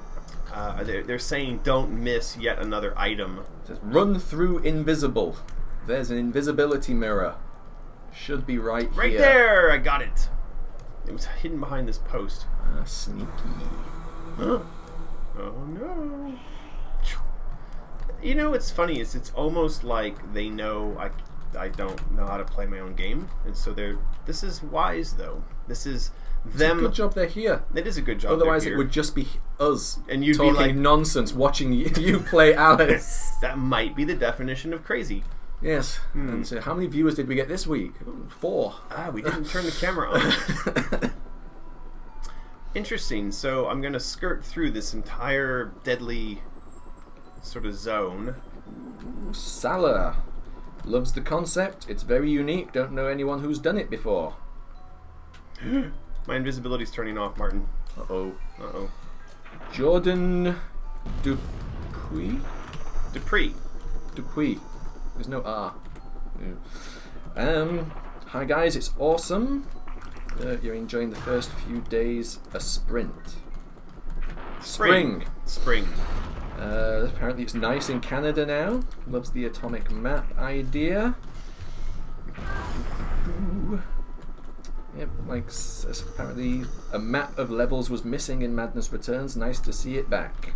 they're saying don't miss yet another item. It says, run through invisible. There's an invisibility mirror. Should be right here. Right there! I got it. It was hidden behind this post. Ah, sneaky. Huh? Oh no. You know what's funny is it's almost like they know I don't know how to play my own game, and so this is wise though. This is them. It's a good job they're here. It is a good job. Otherwise they're it here. would just be us And you'd be talking like- nonsense watching you play Alice. That might be the definition of crazy. Yes. And so how many viewers did we get this week? 4. We didn't turn the camera on. Interesting. So I'm going to skirt through this entire deadly sort of zone. Salah loves the concept. It's very unique. Don't know anyone who's done it before. My invisibility's turning off, Martin. Uh-oh. Uh-oh. Jordan Dupuy? Dupuy. There's no R. Hi guys, it's awesome. You're enjoying the first few days a sprint. Spring. Apparently it's nice in Canada now. Loves the atomic map idea. Yep, apparently a map of levels was missing in Madness Returns. Nice to see it back.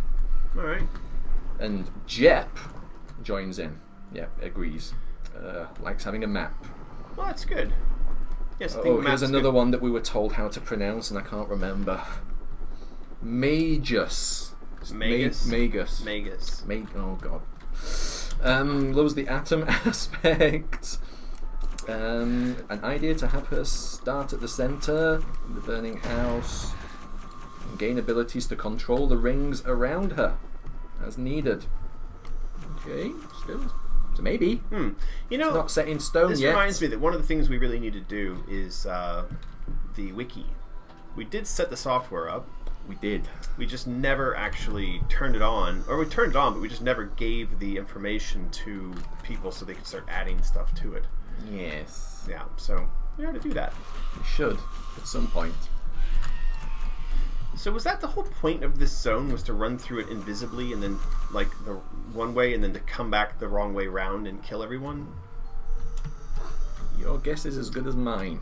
Alright. And Jep joins in. Yep, agrees. Likes having a map. Well, that's good. Yes, I think Oh, the here's map's another good. one that we were told how to pronounce and I can't remember. Magus. Magus? Magus. Magus. Oh god. Loves the atom aspect. An idea to have her start at the center, the burning house, and gain abilities to control the rings around her as needed. Okay, still. So maybe. You know, It's not set in stone this yet. reminds me that one of the things we really need to do is the wiki. We did set the software up. We did. We just never actually turned it on. Or we turned it on, but we just never gave the information to people so they could start adding stuff to it. Yes. Yeah, so we had to do that. We should at some point. So was that the whole point of this zone, was to run through it invisibly and then, like, the one way and then to come back the wrong way round and kill everyone? Your guess is as good as mine.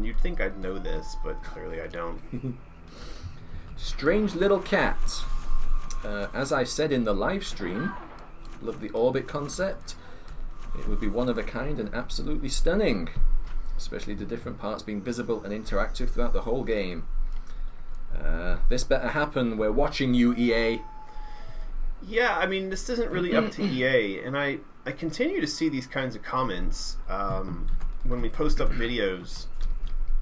You'd think I'd know this, but clearly I don't. Strange little cat. As I said in the live stream, love the orbit concept. It would be one of a kind and absolutely stunning, especially the different parts being visible and interactive throughout the whole game. This better happen. We're watching you, EA. Yeah, I mean, this isn't really up to EA, and I continue to see these kinds of comments when we post up videos,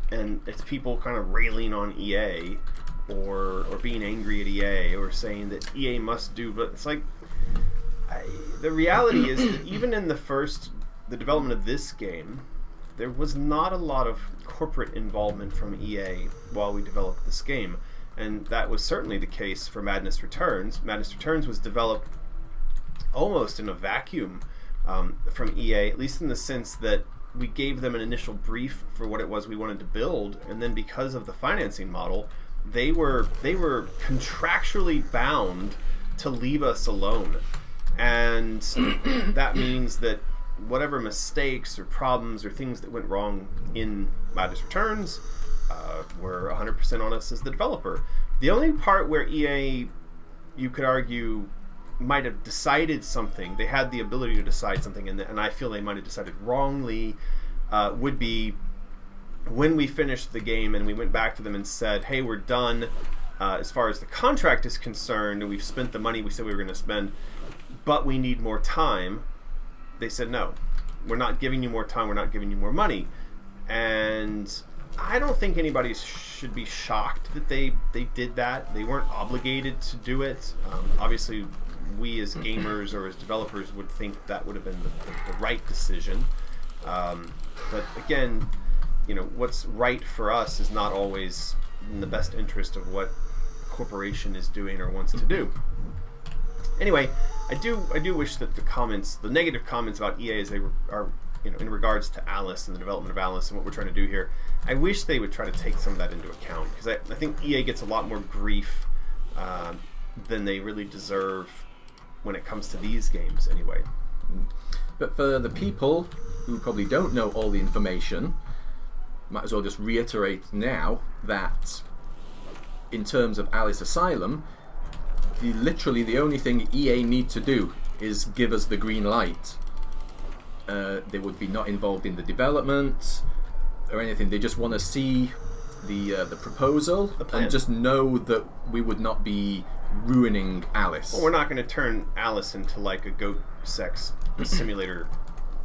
and it's people kind of railing on EA or being angry at EA or saying that EA must do, but it's like, the reality is that even in the development of this game, there was not a lot of corporate involvement from EA while we developed this game, and that was certainly the case for Madness Returns. Madness Returns was developed almost in a vacuum from EA, at least in the sense that we gave them an initial brief for what it was we wanted to build, and then because of the financing model, they were contractually bound to leave us alone. And that means that whatever mistakes or problems or things that went wrong in Madness Returns were 100% on us as the developer. The only part where EA, you could argue, might have decided something, they had the ability to decide something, and I feel they might have decided wrongly, would be when we finished the game and we went back to them and said, hey, we're done as far as the contract is concerned, and we've spent the money we said we were going to spend, but we need more time. They said, no, we're not giving you more time, we're not giving you more money. And I don't think anybody should be shocked that they did that. They weren't obligated to do it. Obviously, we as gamers or as developers would think that would have been the right decision. But again, you know, what's right for us is not always in the best interest of what a corporation is doing or wants to do. Anyway, I do wish that the negative comments about EA as they are, you know, in regards to Alice and the development of Alice and what we're trying to do here, I wish they would try to take some of that into account, because I think EA gets a lot more grief than they really deserve when it comes to these games anyway. But for the people who probably don't know all the information, might as well just reiterate now that in terms of Alice Asylum, literally the only thing EA need to do is give us the green light. They would be not involved in the development or anything. They just want to see the proposal and just know that we would not be ruining Alice. Well, we're not going to turn Alice into like a goat sex simulator,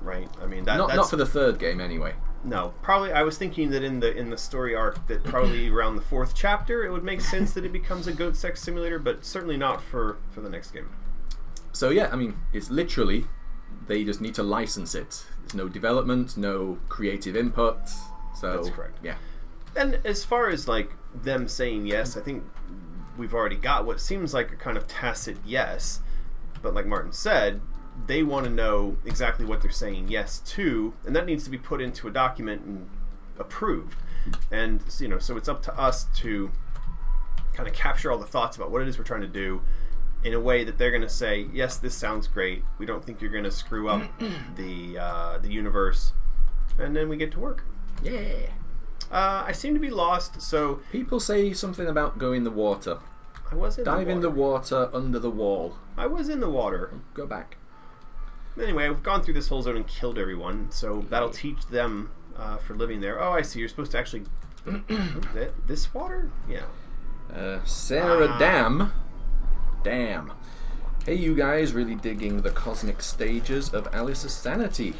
right? I mean, that's not for the third game anyway. No, probably. I was thinking that in the story arc, that probably around the 4th chapter, it would make sense that it becomes a goat sex simulator, but certainly not for the next game. So yeah, I mean, it's literally they just need to license it. There's no development, no creative input. So that's correct. Yeah. And as far as like them saying yes, I think we've already got what seems like a kind of tacit yes, but like Martin said, they want to know exactly what they're saying yes to, and that needs to be put into a document and approved. And you know, so it's up to us to kind of capture all the thoughts about what it is we're trying to do in a way that they're going to say, yes, this sounds great. We don't think you're going to screw up the universe, and then we get to work. Yeah. I seem to be lost, so People say something about go in the water. I was in Dive the water. in the water under the wall. I was in the water. Go back. Anyway, I've gone through this whole zone and killed everyone, so that'll teach them for living there. Oh, I see. You're supposed to actually... this water? Yeah. Sarah Damn. Hey, you guys, really digging the cosmic stages of Alice's Sanity.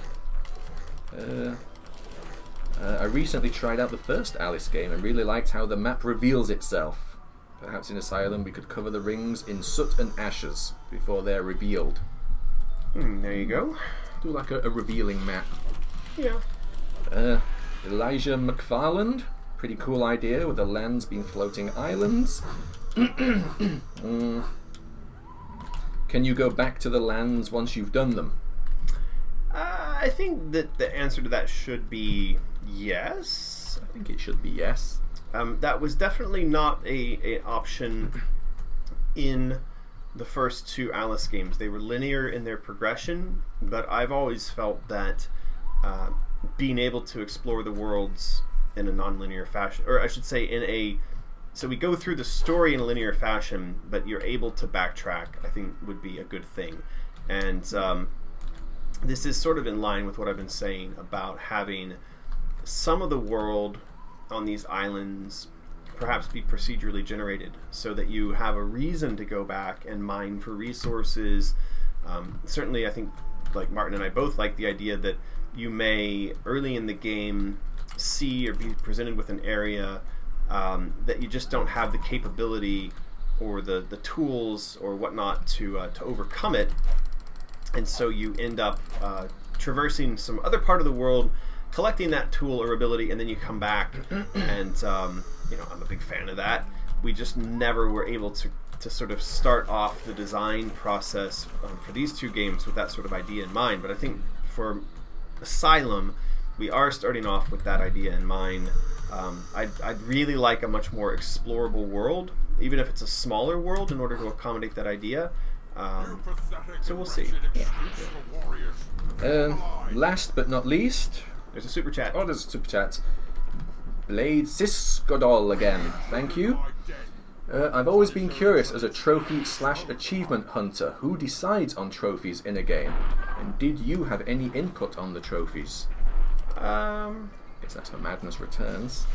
I recently tried out the first Alice game and really liked how the map reveals itself. Perhaps in Asylum we could cover the rings in soot and ashes before they're revealed. There you go. Do like a revealing map. Yeah. Elijah McFarland. Pretty cool idea with the lands being floating islands. Can you go back to the lands once you've done them? I think that the answer to that should be yes. I think it should be yes. That was definitely not a option in the first two Alice games. They were linear in their progression, but I've always felt that being able to explore the worlds in a non-linear fashion, or I should say so we go through the story in a linear fashion, but you're able to backtrack, I think would be a good thing. And this is sort of in line with what I've been saying about having some of the world on these islands perhaps be procedurally generated, so that you have a reason to go back and mine for resources. Certainly I think, like Martin and I both like the idea that you may early in the game see or be presented with an area that you just don't have the capability or the tools or whatnot to overcome it, and so you end up traversing some other part of the world, collecting that tool or ability, and then you come back and I'm a big fan of that. We just never were able to sort of start off the design process for these two games with that sort of idea in mind, but I think for Asylum we are starting off with that idea in mind. I'd really like a much more explorable world, even if it's a smaller world, in order to accommodate that idea. So we'll see. Last but not least, there's a super chat. Oh, there's a super chat. Blade Siskodol again. Thank you. I've always been curious as a trophy/achievement hunter, who decides on trophies in a game, and did you have any input on the trophies? Guess that's for Madness Returns.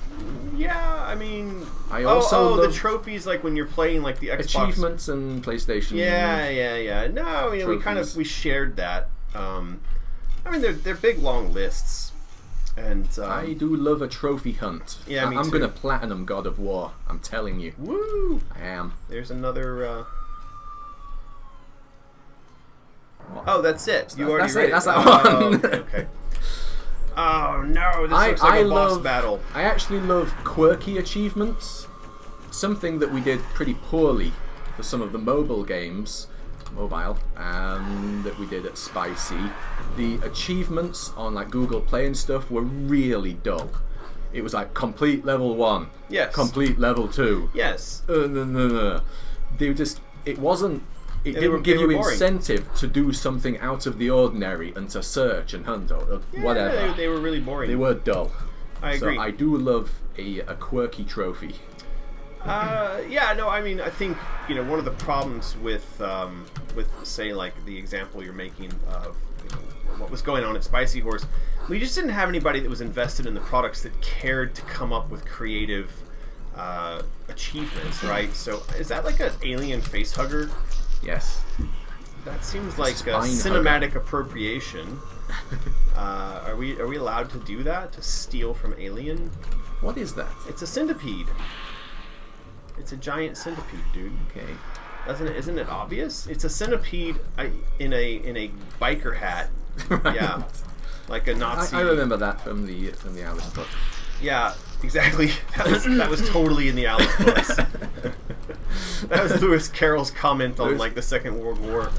Yeah, I mean, I also the trophies, like when you're playing like the Xbox achievements and PlayStation. Yeah. No, I mean, we shared that. I mean, they're big long lists. And I do love a trophy hunt. Yeah, me I'm too. gonna platinum God of War. I'm telling you. Woo! I am. There's another. Oh, that's it. You already That's read it. That's that Oh, one. okay. Oh no! This looks like a boss battle. I actually love quirky achievements. Something that we did pretty poorly for some of the mobile games, that we did at Spicy. The achievements on like Google Play and stuff were really dull. It was like complete level 1, Yes. complete level 2. Yes. They just it wasn't. It They were didn't give you boring. incentive to do something out of the ordinary and to search and hunt or whatever. Yeah, they were really boring. They were dull. I agree. So I do love a quirky trophy. Yeah, no, I mean, I think, one of the problems with say, like, the example you're making of what was going on at Spicy Horse, we just didn't have anybody that was invested in the products that cared to come up with creative achievements, right? So, is that like an alien facehugger? Yes. That seems like a Spine cinematic appropriation. Are we allowed to do that? To steal from Alien? What is that? It's a centipede. It's a giant centipede, dude. Okay. Isn't it obvious? It's a centipede in a biker hat. Right. Yeah, like a Nazi. I remember that from the Alice book. Yeah, exactly. That was totally in the Alice books. That was Lewis Carroll's comment on like the Second World War.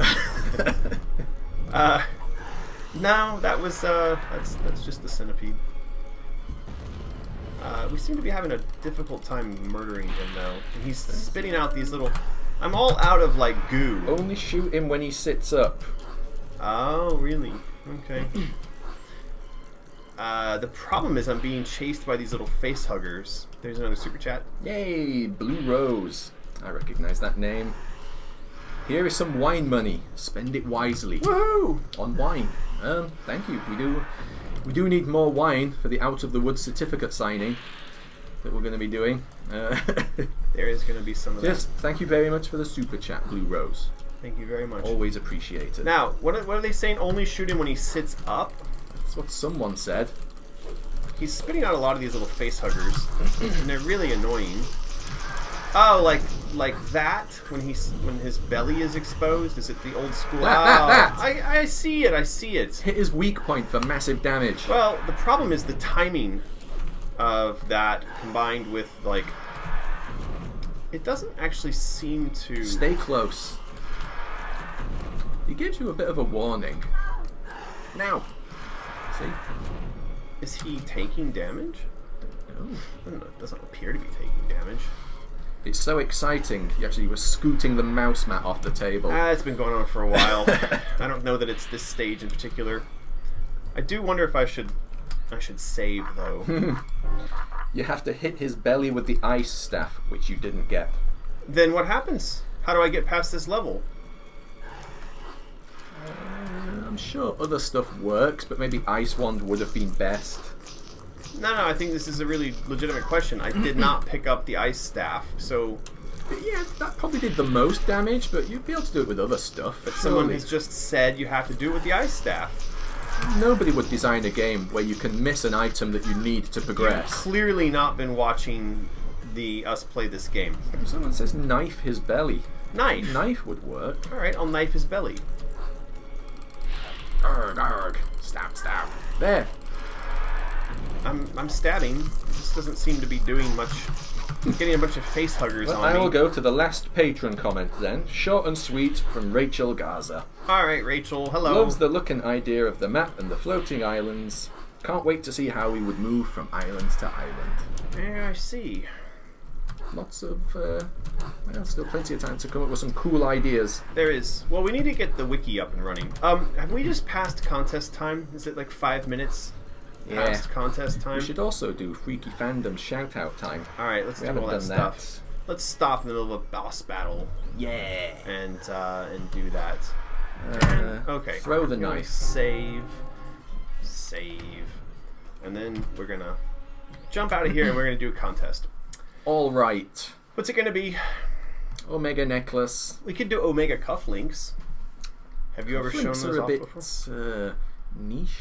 No, that was that's just the centipede. We seem to be having a difficult time murdering him though. And he's spitting out these little. I'm all out of like goo. Only shoot him when he sits up. Oh, really? Okay. The problem is I'm being chased by these little face huggers. There's another super chat. Yay, Blue Rose. I recognize that name. Here is some wine money. Spend it wisely. Woohoo! On wine. Thank you. We do need more wine for the Out of the Woods certificate signing that we're going to be doing. There is going to be some of Yes, that. thank you very much for the super chat, Blue Rose. Thank you very much. Always appreciated. Now, what are they saying? Only shoot him when he sits up? That's what someone said. He's spitting out a lot of these little face huggers, and they're really annoying. Oh, like that when his belly is exposed. Is it the old school? That. I see it. I see it. Hit his weak point for massive damage. Well, the problem is the timing of that combined with like it doesn't actually seem to Stay close. He gives you a bit of a warning. Now. See? Is he taking damage? Doesn't appear to be taking damage. It's so exciting. You actually were scooting the mouse mat off the table. It's been going on for a while. I don't know that it's this stage in particular. I do wonder if I should save though. You have to hit his belly with the ice staff, which you didn't get. Then what happens? How do I get past this level? I'm sure other stuff works, but maybe Ice Wand would have been best. No, I think this is a really legitimate question. I did not pick up the ice staff, so... Yeah, that probably did the most damage, but you'd be able to do it with other stuff. But someone has just said you have to do it with the ice staff. Nobody would design a game where you can miss an item that you need to You've progress. clearly not been watching us play this game. Someone says knife his belly. Knife? Knife would work. Alright, I'll knife his belly. Arg, arg. Stab, stab. There. I'm stabbing. This doesn't seem to be doing much. I'm getting a bunch of face huggers Well, on I me. will go to the last patron comment then. Short and sweet from Rachel Garza. Alright, Rachel, hello. Loves the look and idea of the map and the floating islands. Can't wait to see how we would move from island to island. Yeah, I see. Lots of, well, still plenty of time to come up with some cool ideas. There is. Well, we need to get the wiki up and running. Have we just passed contest time? Is it like 5 minutes past contest time? We should also do Freaky Fandom shout-out time. Alright, let's We do haven't all that done stuff. Let's stop in the middle of a boss battle Yeah. and do that. Okay. Throw the I'm gonna knife. Save. And then we're gonna jump out of here and we're gonna do a contest. All right. What's it gonna be? Omega necklace. We could do Omega cufflinks. Have you ever shown Cufflinks those are a off bit before? niche.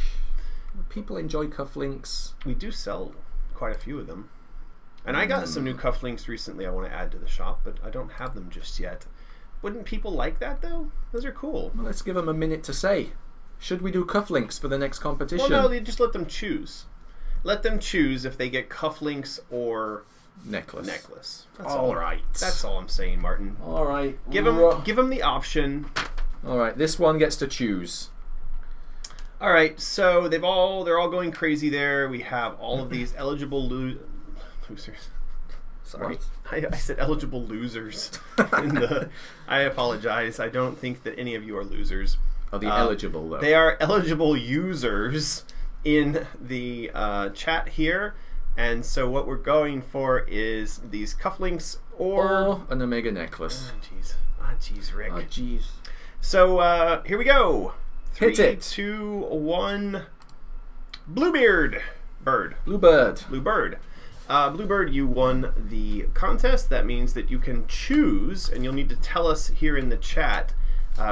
People enjoy cufflinks. We do sell quite a few of them. And I got some new cufflinks recently I want to add to the shop, but I don't have them just yet. Wouldn't people like that, though? Those are cool. Well, let's give them a minute to say. Should we do cufflinks for the next competition? Well, no, they just let them choose. Let them choose if they get cufflinks or necklace. That's All right. That's all I'm saying, Martin. All right. Give them the option. All right. This one gets to choose. All right. So they're all going crazy there. We have all of these eligible losers. Sorry, I said eligible losers. I apologize. I don't think that any of you are losers. Are they eligible though? They are eligible users in the chat here, and so what we're going for is these cufflinks or an Omega necklace. Jeez, Rick. Oh, jeez. So here we go. 3, Hit it. 2, 1. Bluebird. Bluebird. Bluebird, you won the contest. That means that you can choose, and you'll need to tell us here in the chat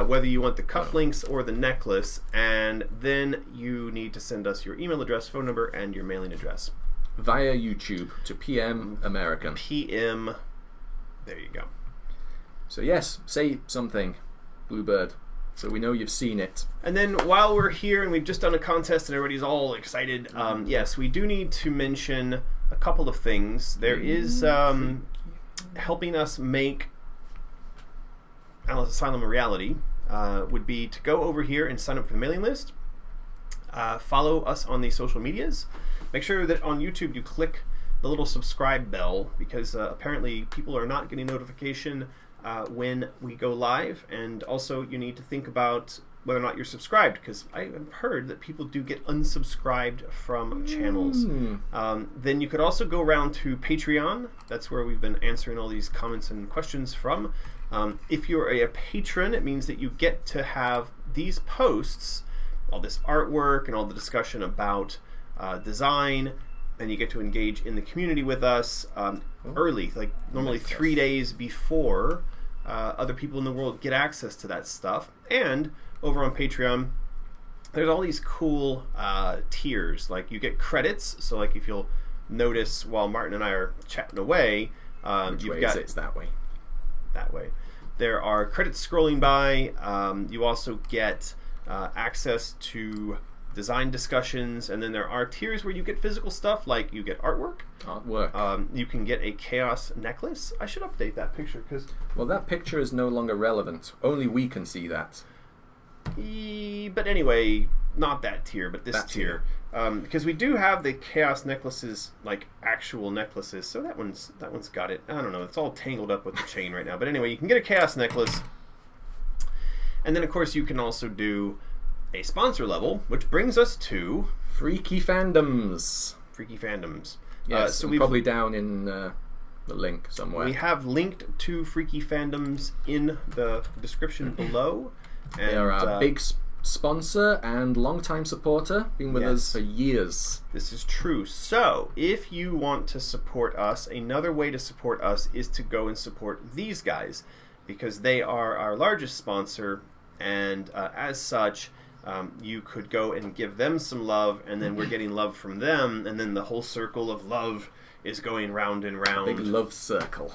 whether you want the cufflinks or the necklace, and then you need to send us your email address, phone number, and your mailing address. Via YouTube to PM American. PM. There you go. So yes, say something, Bluebird, so we know you've seen it. And then while we're here and we've just done a contest and everybody's all excited, yes, we do need to mention a couple of things. There is helping us make Alice Asylum a reality would be to go over here and sign up for the mailing list. Follow us on the social medias. Make sure that on YouTube you click the little subscribe bell, because apparently people are not getting notification when we go live, and also you need to think about whether or not you're subscribed, because I have heard that people do get unsubscribed from channels. Then you could also go around to Patreon. That's where we've been answering all these comments and questions from. If you're a patron, it means that you get to have these posts, all this artwork and all the discussion about design, and you get to engage in the community with us early, like normally 3 days before other people in the world get access to that stuff. And over on Patreon, there's all these cool tiers. Like you get credits, so like if you'll notice while Martin and I are chatting away, It's that way. That way. There are credits scrolling by. You also get access to design discussions, and then there are tiers where you get physical stuff, like you get artwork. You can get a chaos necklace. I should update that picture because that picture is no longer relevant. Only we can see that. But anyway, not that tier, but this tier. Because we do have the chaos necklaces, like actual necklaces. So that one's got it. I don't know. It's all tangled up with the chain right now. But anyway, you can get a chaos necklace. And then, of course, you can also do a sponsor level, which brings us to Freaky Fandoms. Freaky Fandoms. Yes, so and we've probably down in the link somewhere. we have linked to Freaky Fandoms in the description below. And, They are our big sponsor and long-time supporter. Been with us Yes. for years. This is true. So, if you want to support us, another way to support us is to go and support these guys, because they are our largest sponsor, and as such, you could go and give them some love, and then we're getting love from them, and then the whole circle of love is going round and round. Big love circle.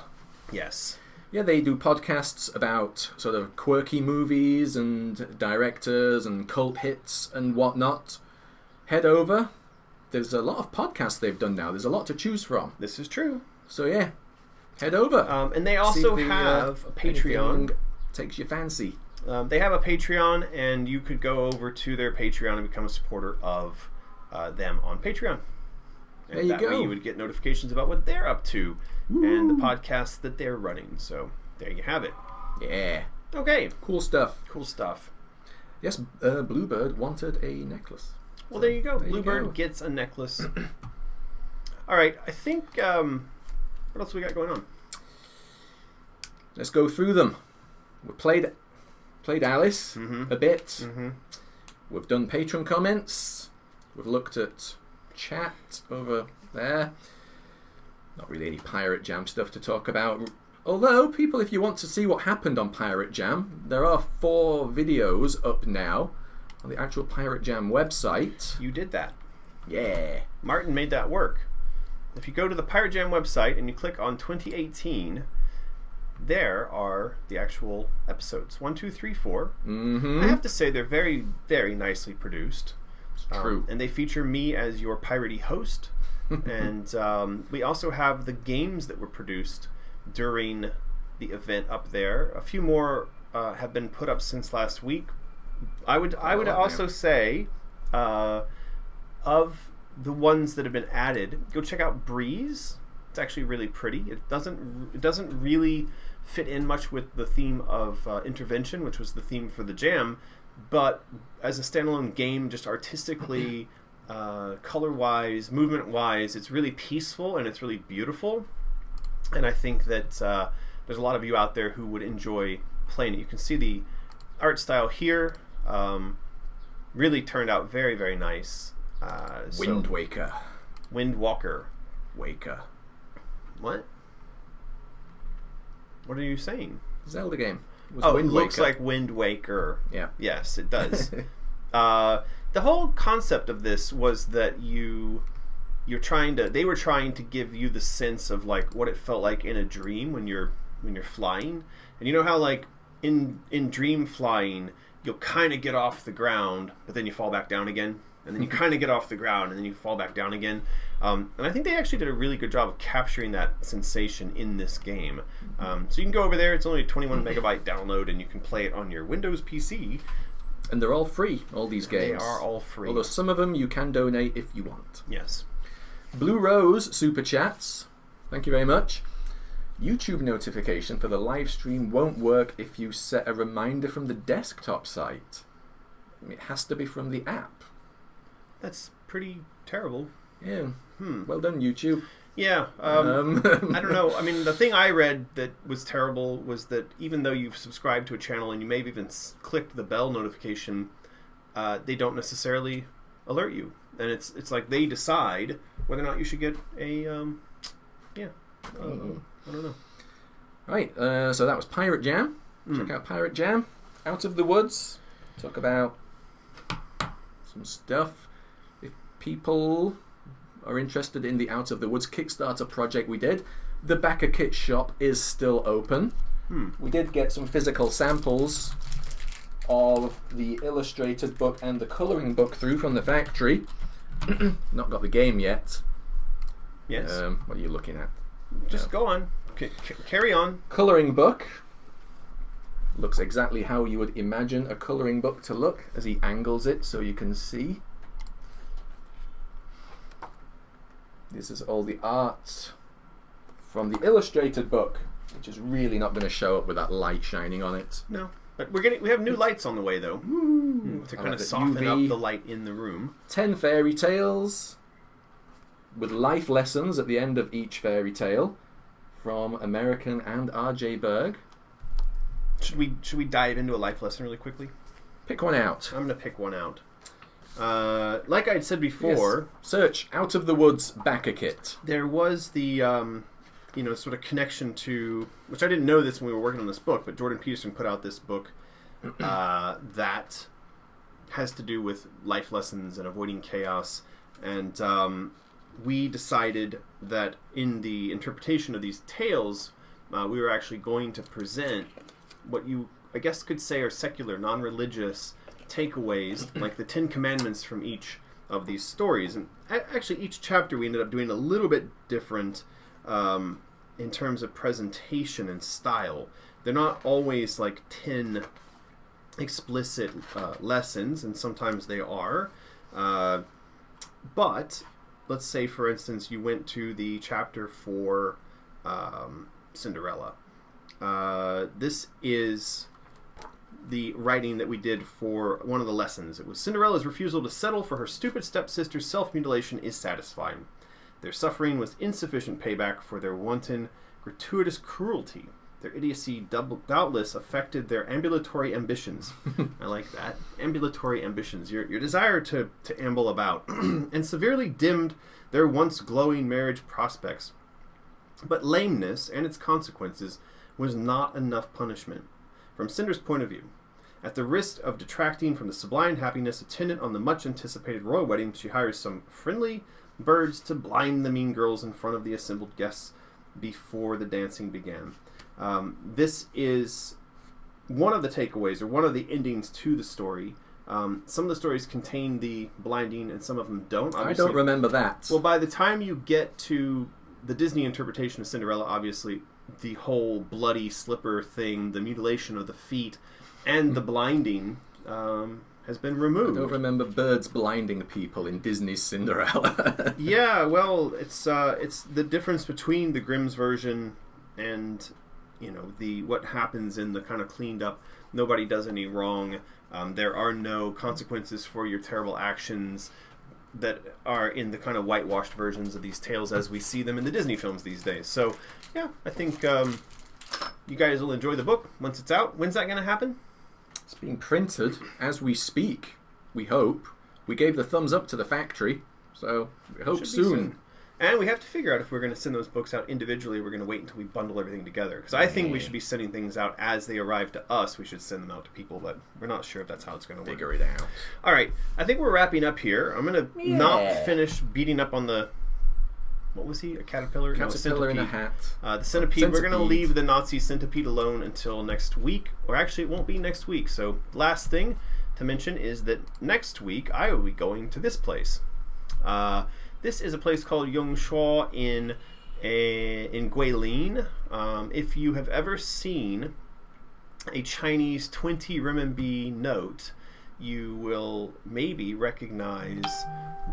Yes. Yeah, they do podcasts about sort of quirky movies and directors and cult hits and whatnot. Head over. There's a lot of podcasts they've done now. There's a lot to choose from. This is true. So yeah, head over. And they See also if the, have a Patreon. anything takes your fancy. They have a Patreon, and you could go over to their Patreon and become a supporter of them on Patreon. And There you that way go. you would get notifications about what they're up to and the podcasts that they're running. So there you have it. Yeah, Okay, cool stuff. cool stuff. Yes, Bluebird wanted a necklace. Well, So, there you go. there you Bluebird go. gets a necklace. All right, I think. What else we got going on? Let's go through them. We played Alice a bit. Mm-hmm. We've done patron comments. We've looked at chat over there. Not really any Pirate Jam stuff to talk about. Although, people, if you want to see what happened on Pirate Jam, there are 4 videos up now on the actual Pirate Jam website. You did that. Yeah. Martin made that work. If you go to the Pirate Jam website and you click on 2018, there are the actual episodes 1, 2, 3, 4. Mm-hmm. I have to say they're very, very nicely produced. It's true. And they feature me as your piratey host. And we also have the games that were produced during the event up there. A few more have been put up since last week. I would also say of the ones that have been added, go check out Breeze. It's actually really pretty. It doesn't really fit in much with the theme of Intervention, which was the theme for the jam, but as a standalone game, just artistically, color-wise, movement-wise, it's really peaceful and it's really beautiful. And I think that there's a lot of you out there who would enjoy playing it. You can see the art style here. Really turned out very, very nice. Wind Waker. Windwalker. Waker. What? What are you saying? Zelda game. It was Oh, Wind it looks Waker. like Wind Waker. Yeah. Yes, it does. The whole concept of this was that they were trying to give you the sense of like what it felt like in a dream when you're flying. And you know how like in dream flying you'll kind of get off the ground, but then you fall back down again, and then you kind of get off the ground, and then you fall back down again. And I think they actually did a really good job of capturing that sensation in this game. So you can go over there. It's only a 21 megabyte download, and you can play it on your Windows PC. And they're all free, all these games. They are all free. Although some of them you can donate if you want. Yes. Blue Rose Super Chats. Thank you very much. YouTube notification for the live stream won't work if you set a reminder from the desktop site. It has to be from the app. That's pretty terrible. Yeah. Well done, YouTube. Yeah. I don't know. I mean, the thing I read that was terrible was that even though you've subscribed to a channel and you may have even clicked the bell notification, they don't necessarily alert you. And it's like they decide whether or not you should get a, I don't know. Right, so that was Pirate Jam. Check out Pirate Jam. Out of the Woods. Talk about some stuff. If people are interested in the Out of the Woods Kickstarter project we did, the Backer Kit shop is still open. We did get some physical samples of the illustrated book and the colouring book through from the factory. Not got the game yet. Yes. What are you looking at? Just go on. Carry on. Colouring book. Looks exactly how you would imagine a colouring book to look as he angles it so you can see. This is all the art from the illustrated book, which is really not going to show up with that light shining on it. No, but we have new lights on the way though, to kind of soften UV. up the light in the room. 10 fairy tales with life lessons at the end of each fairy tale from American and R.J. Berg. Should we dive into a life lesson really quickly? Pick one out. I'm gonna pick one out. Like I said before, Yes. Search Out of the Woods backer kit. there was the sort of connection to, which I didn't know this when we were working on this book, but Jordan Peterson put out this book that has to do with life lessons and avoiding chaos, and we decided that in the interpretation of these tales, we were actually going to present what you, I guess, could say are secular, non-religious takeaways, like the 10 Commandments from each of these stories. And actually, each chapter we ended up doing a little bit different in terms of presentation and style. They're not always like 10 explicit lessons, and sometimes they are. But let's say, for instance, you went to the chapter for Cinderella. This is the writing that we did for one of the lessons. It was Cinderella's refusal to settle for her stupid stepsister's self-mutilation is satisfying. Their suffering was insufficient payback for their wanton, gratuitous cruelty. Their idiocy doubtless affected their ambulatory ambitions. I like that. Ambulatory ambitions. Your desire to amble about. And severely dimmed their once glowing marriage prospects. But lameness and its consequences was not enough punishment. From Cinder's point of view, at the risk of detracting from the sublime happiness attendant on the much-anticipated royal wedding, she hires some friendly birds to blind the mean girls in front of the assembled guests before the dancing began. This is one of the takeaways, or one of the endings to the story. Some of the stories contain the blinding, and some of them don't. Obviously, I don't remember that. Well, by the time you get to the Disney interpretation of Cinderella, obviously, the whole bloody slipper thing, the mutilation of the feet, and the blinding has been removed. I don't remember birds blinding people in Disney's Cinderella. Yeah, well, it's the difference between the Grimm's version and what happens in the kind of cleaned up. Nobody does any wrong. There are no consequences for your terrible actions that are in the kind of whitewashed versions of these tales as we see them in the Disney films these days. So, yeah, I think you guys will enjoy the book once it's out. When's that going to happen? It's being printed as we speak, we hope. We gave the thumbs up to the factory, so we hope Should be soon. And we have to figure out if we're going to send those books out individually or we're going to wait until we bundle everything together. Because I think we should be sending things out as they arrive to us. We should send them out to people, but we're not sure if that's how it's going to work. Figure it out. All right. I think we're wrapping up here. I'm going to not finish beating up on the... What was he? A caterpillar? Caterpillar in a centipede. hat. The centipede. We're going to Centipede. leave the Nazi centipede alone until next week. Or actually, it won't be next week. So last thing to mention is that next week I will be going to this place. This is a place called Yongshuo in Guilin. If you have ever seen a Chinese 20 renminbi note, you will maybe recognize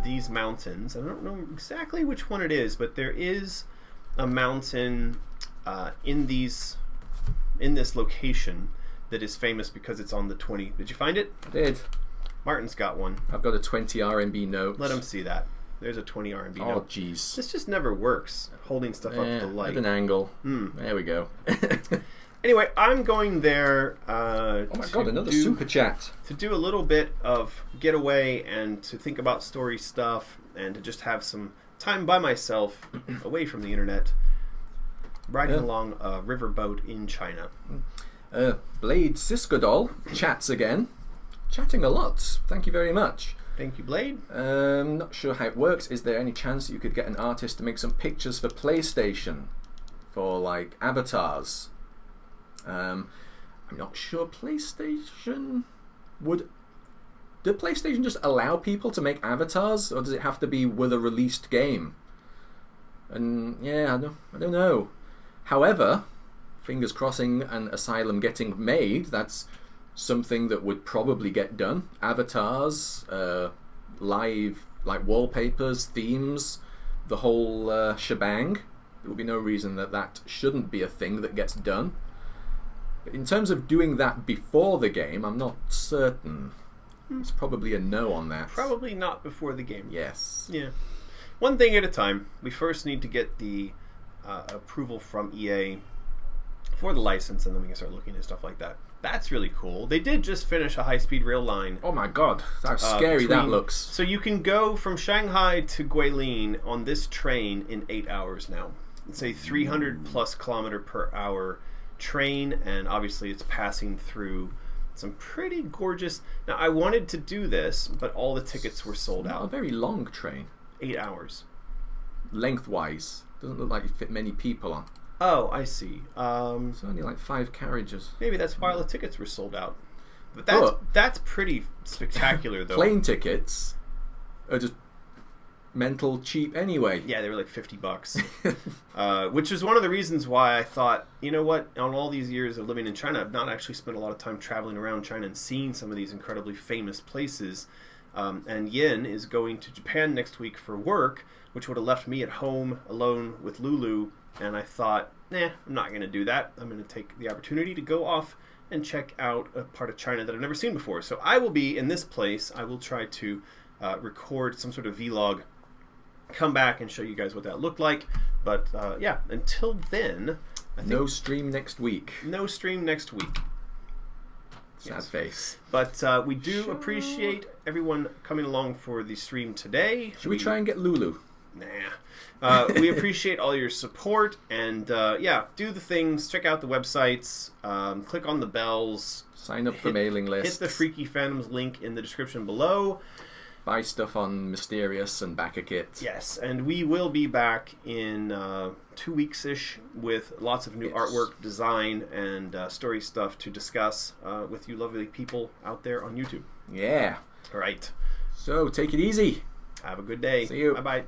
these mountains. I don't know exactly which one it is, but there is a mountain in this location that is famous because it's on the 20. Did you find it? I did. Martin's got one. I've got a 20 RMB note. Let him see that. There's a 20 RMB Oh, note. jeez. This just never works, holding stuff up to the light. At an angle. There we go. Anyway, I'm going there Oh my god, another super chat. to do a little bit of getaway and to think about story stuff and to just have some time by myself away from the internet, riding along a riverboat in China. Blade Siskadol chats again. Chatting a lot. Thank you very much. Thank you, Blade. Not sure how it works. Is there any chance that you could get an artist to make some pictures for PlayStation? For, like, avatars? I'm not sure PlayStation would... Did PlayStation just allow people to make avatars? Or does it have to be with a released game? And, yeah, I don't know. However, fingers crossing an Asylum getting made, that's something that would probably get done. Avatars, live, like wallpapers, themes, the whole shebang. There will be no reason that shouldn't be a thing that gets done. But in terms of doing that before the game, I'm not certain. It's probably a no on that. Probably not before the game. Yes. Yeah. One thing at a time. We first need to get the approval from EA for the license, and then we can start looking at stuff like that. That's really cool. They did just finish a high-speed rail line. Oh my god, how scary that looks. So you can go from Shanghai to Guilin on this train in 8 hours now. It's a 300 plus kilometer per hour train, and obviously it's passing through some pretty gorgeous... Now, I wanted to do this, but all the tickets were sold Not a out. very long train. 8 hours. Lengthwise. Doesn't look like you fit many people on. Oh, I see. It's only like 5 carriages. Maybe that's why all the tickets were sold out. But But- that's pretty spectacular, though. Plane tickets are just mental cheap anyway. Yeah, they were like $50. Which is one of the reasons why I thought, you know what, on all these years of living in China, I've not actually spent a lot of time traveling around China and seeing some of these incredibly famous places. And Yin is going to Japan next week for work, which would have left me at home alone with Lulu. And I thought, I'm not going to do that. I'm going to take the opportunity to go off and check out a part of China that I've never seen before. So I will be in this place. I will try to record some sort of vlog, come back and show you guys what that looked like. But until then, I think No stream next week. no stream next week. Sad Yes. face. But we do appreciate everyone coming along for the stream today. Should we try and get Lulu? Nah. We appreciate all your support, and do the things. Check out the websites. Click on the bells. Sign up for mailing lists. Hit the Freaky Phantoms link in the description below. Buy stuff on Mysterious and Back-A-Kit. Yes, and we will be back in 2 weeks-ish with lots of new artwork, design, and story stuff to discuss with you lovely people out there on YouTube. Yeah. All right. So, take it easy. Have a good day. See you. Bye-bye.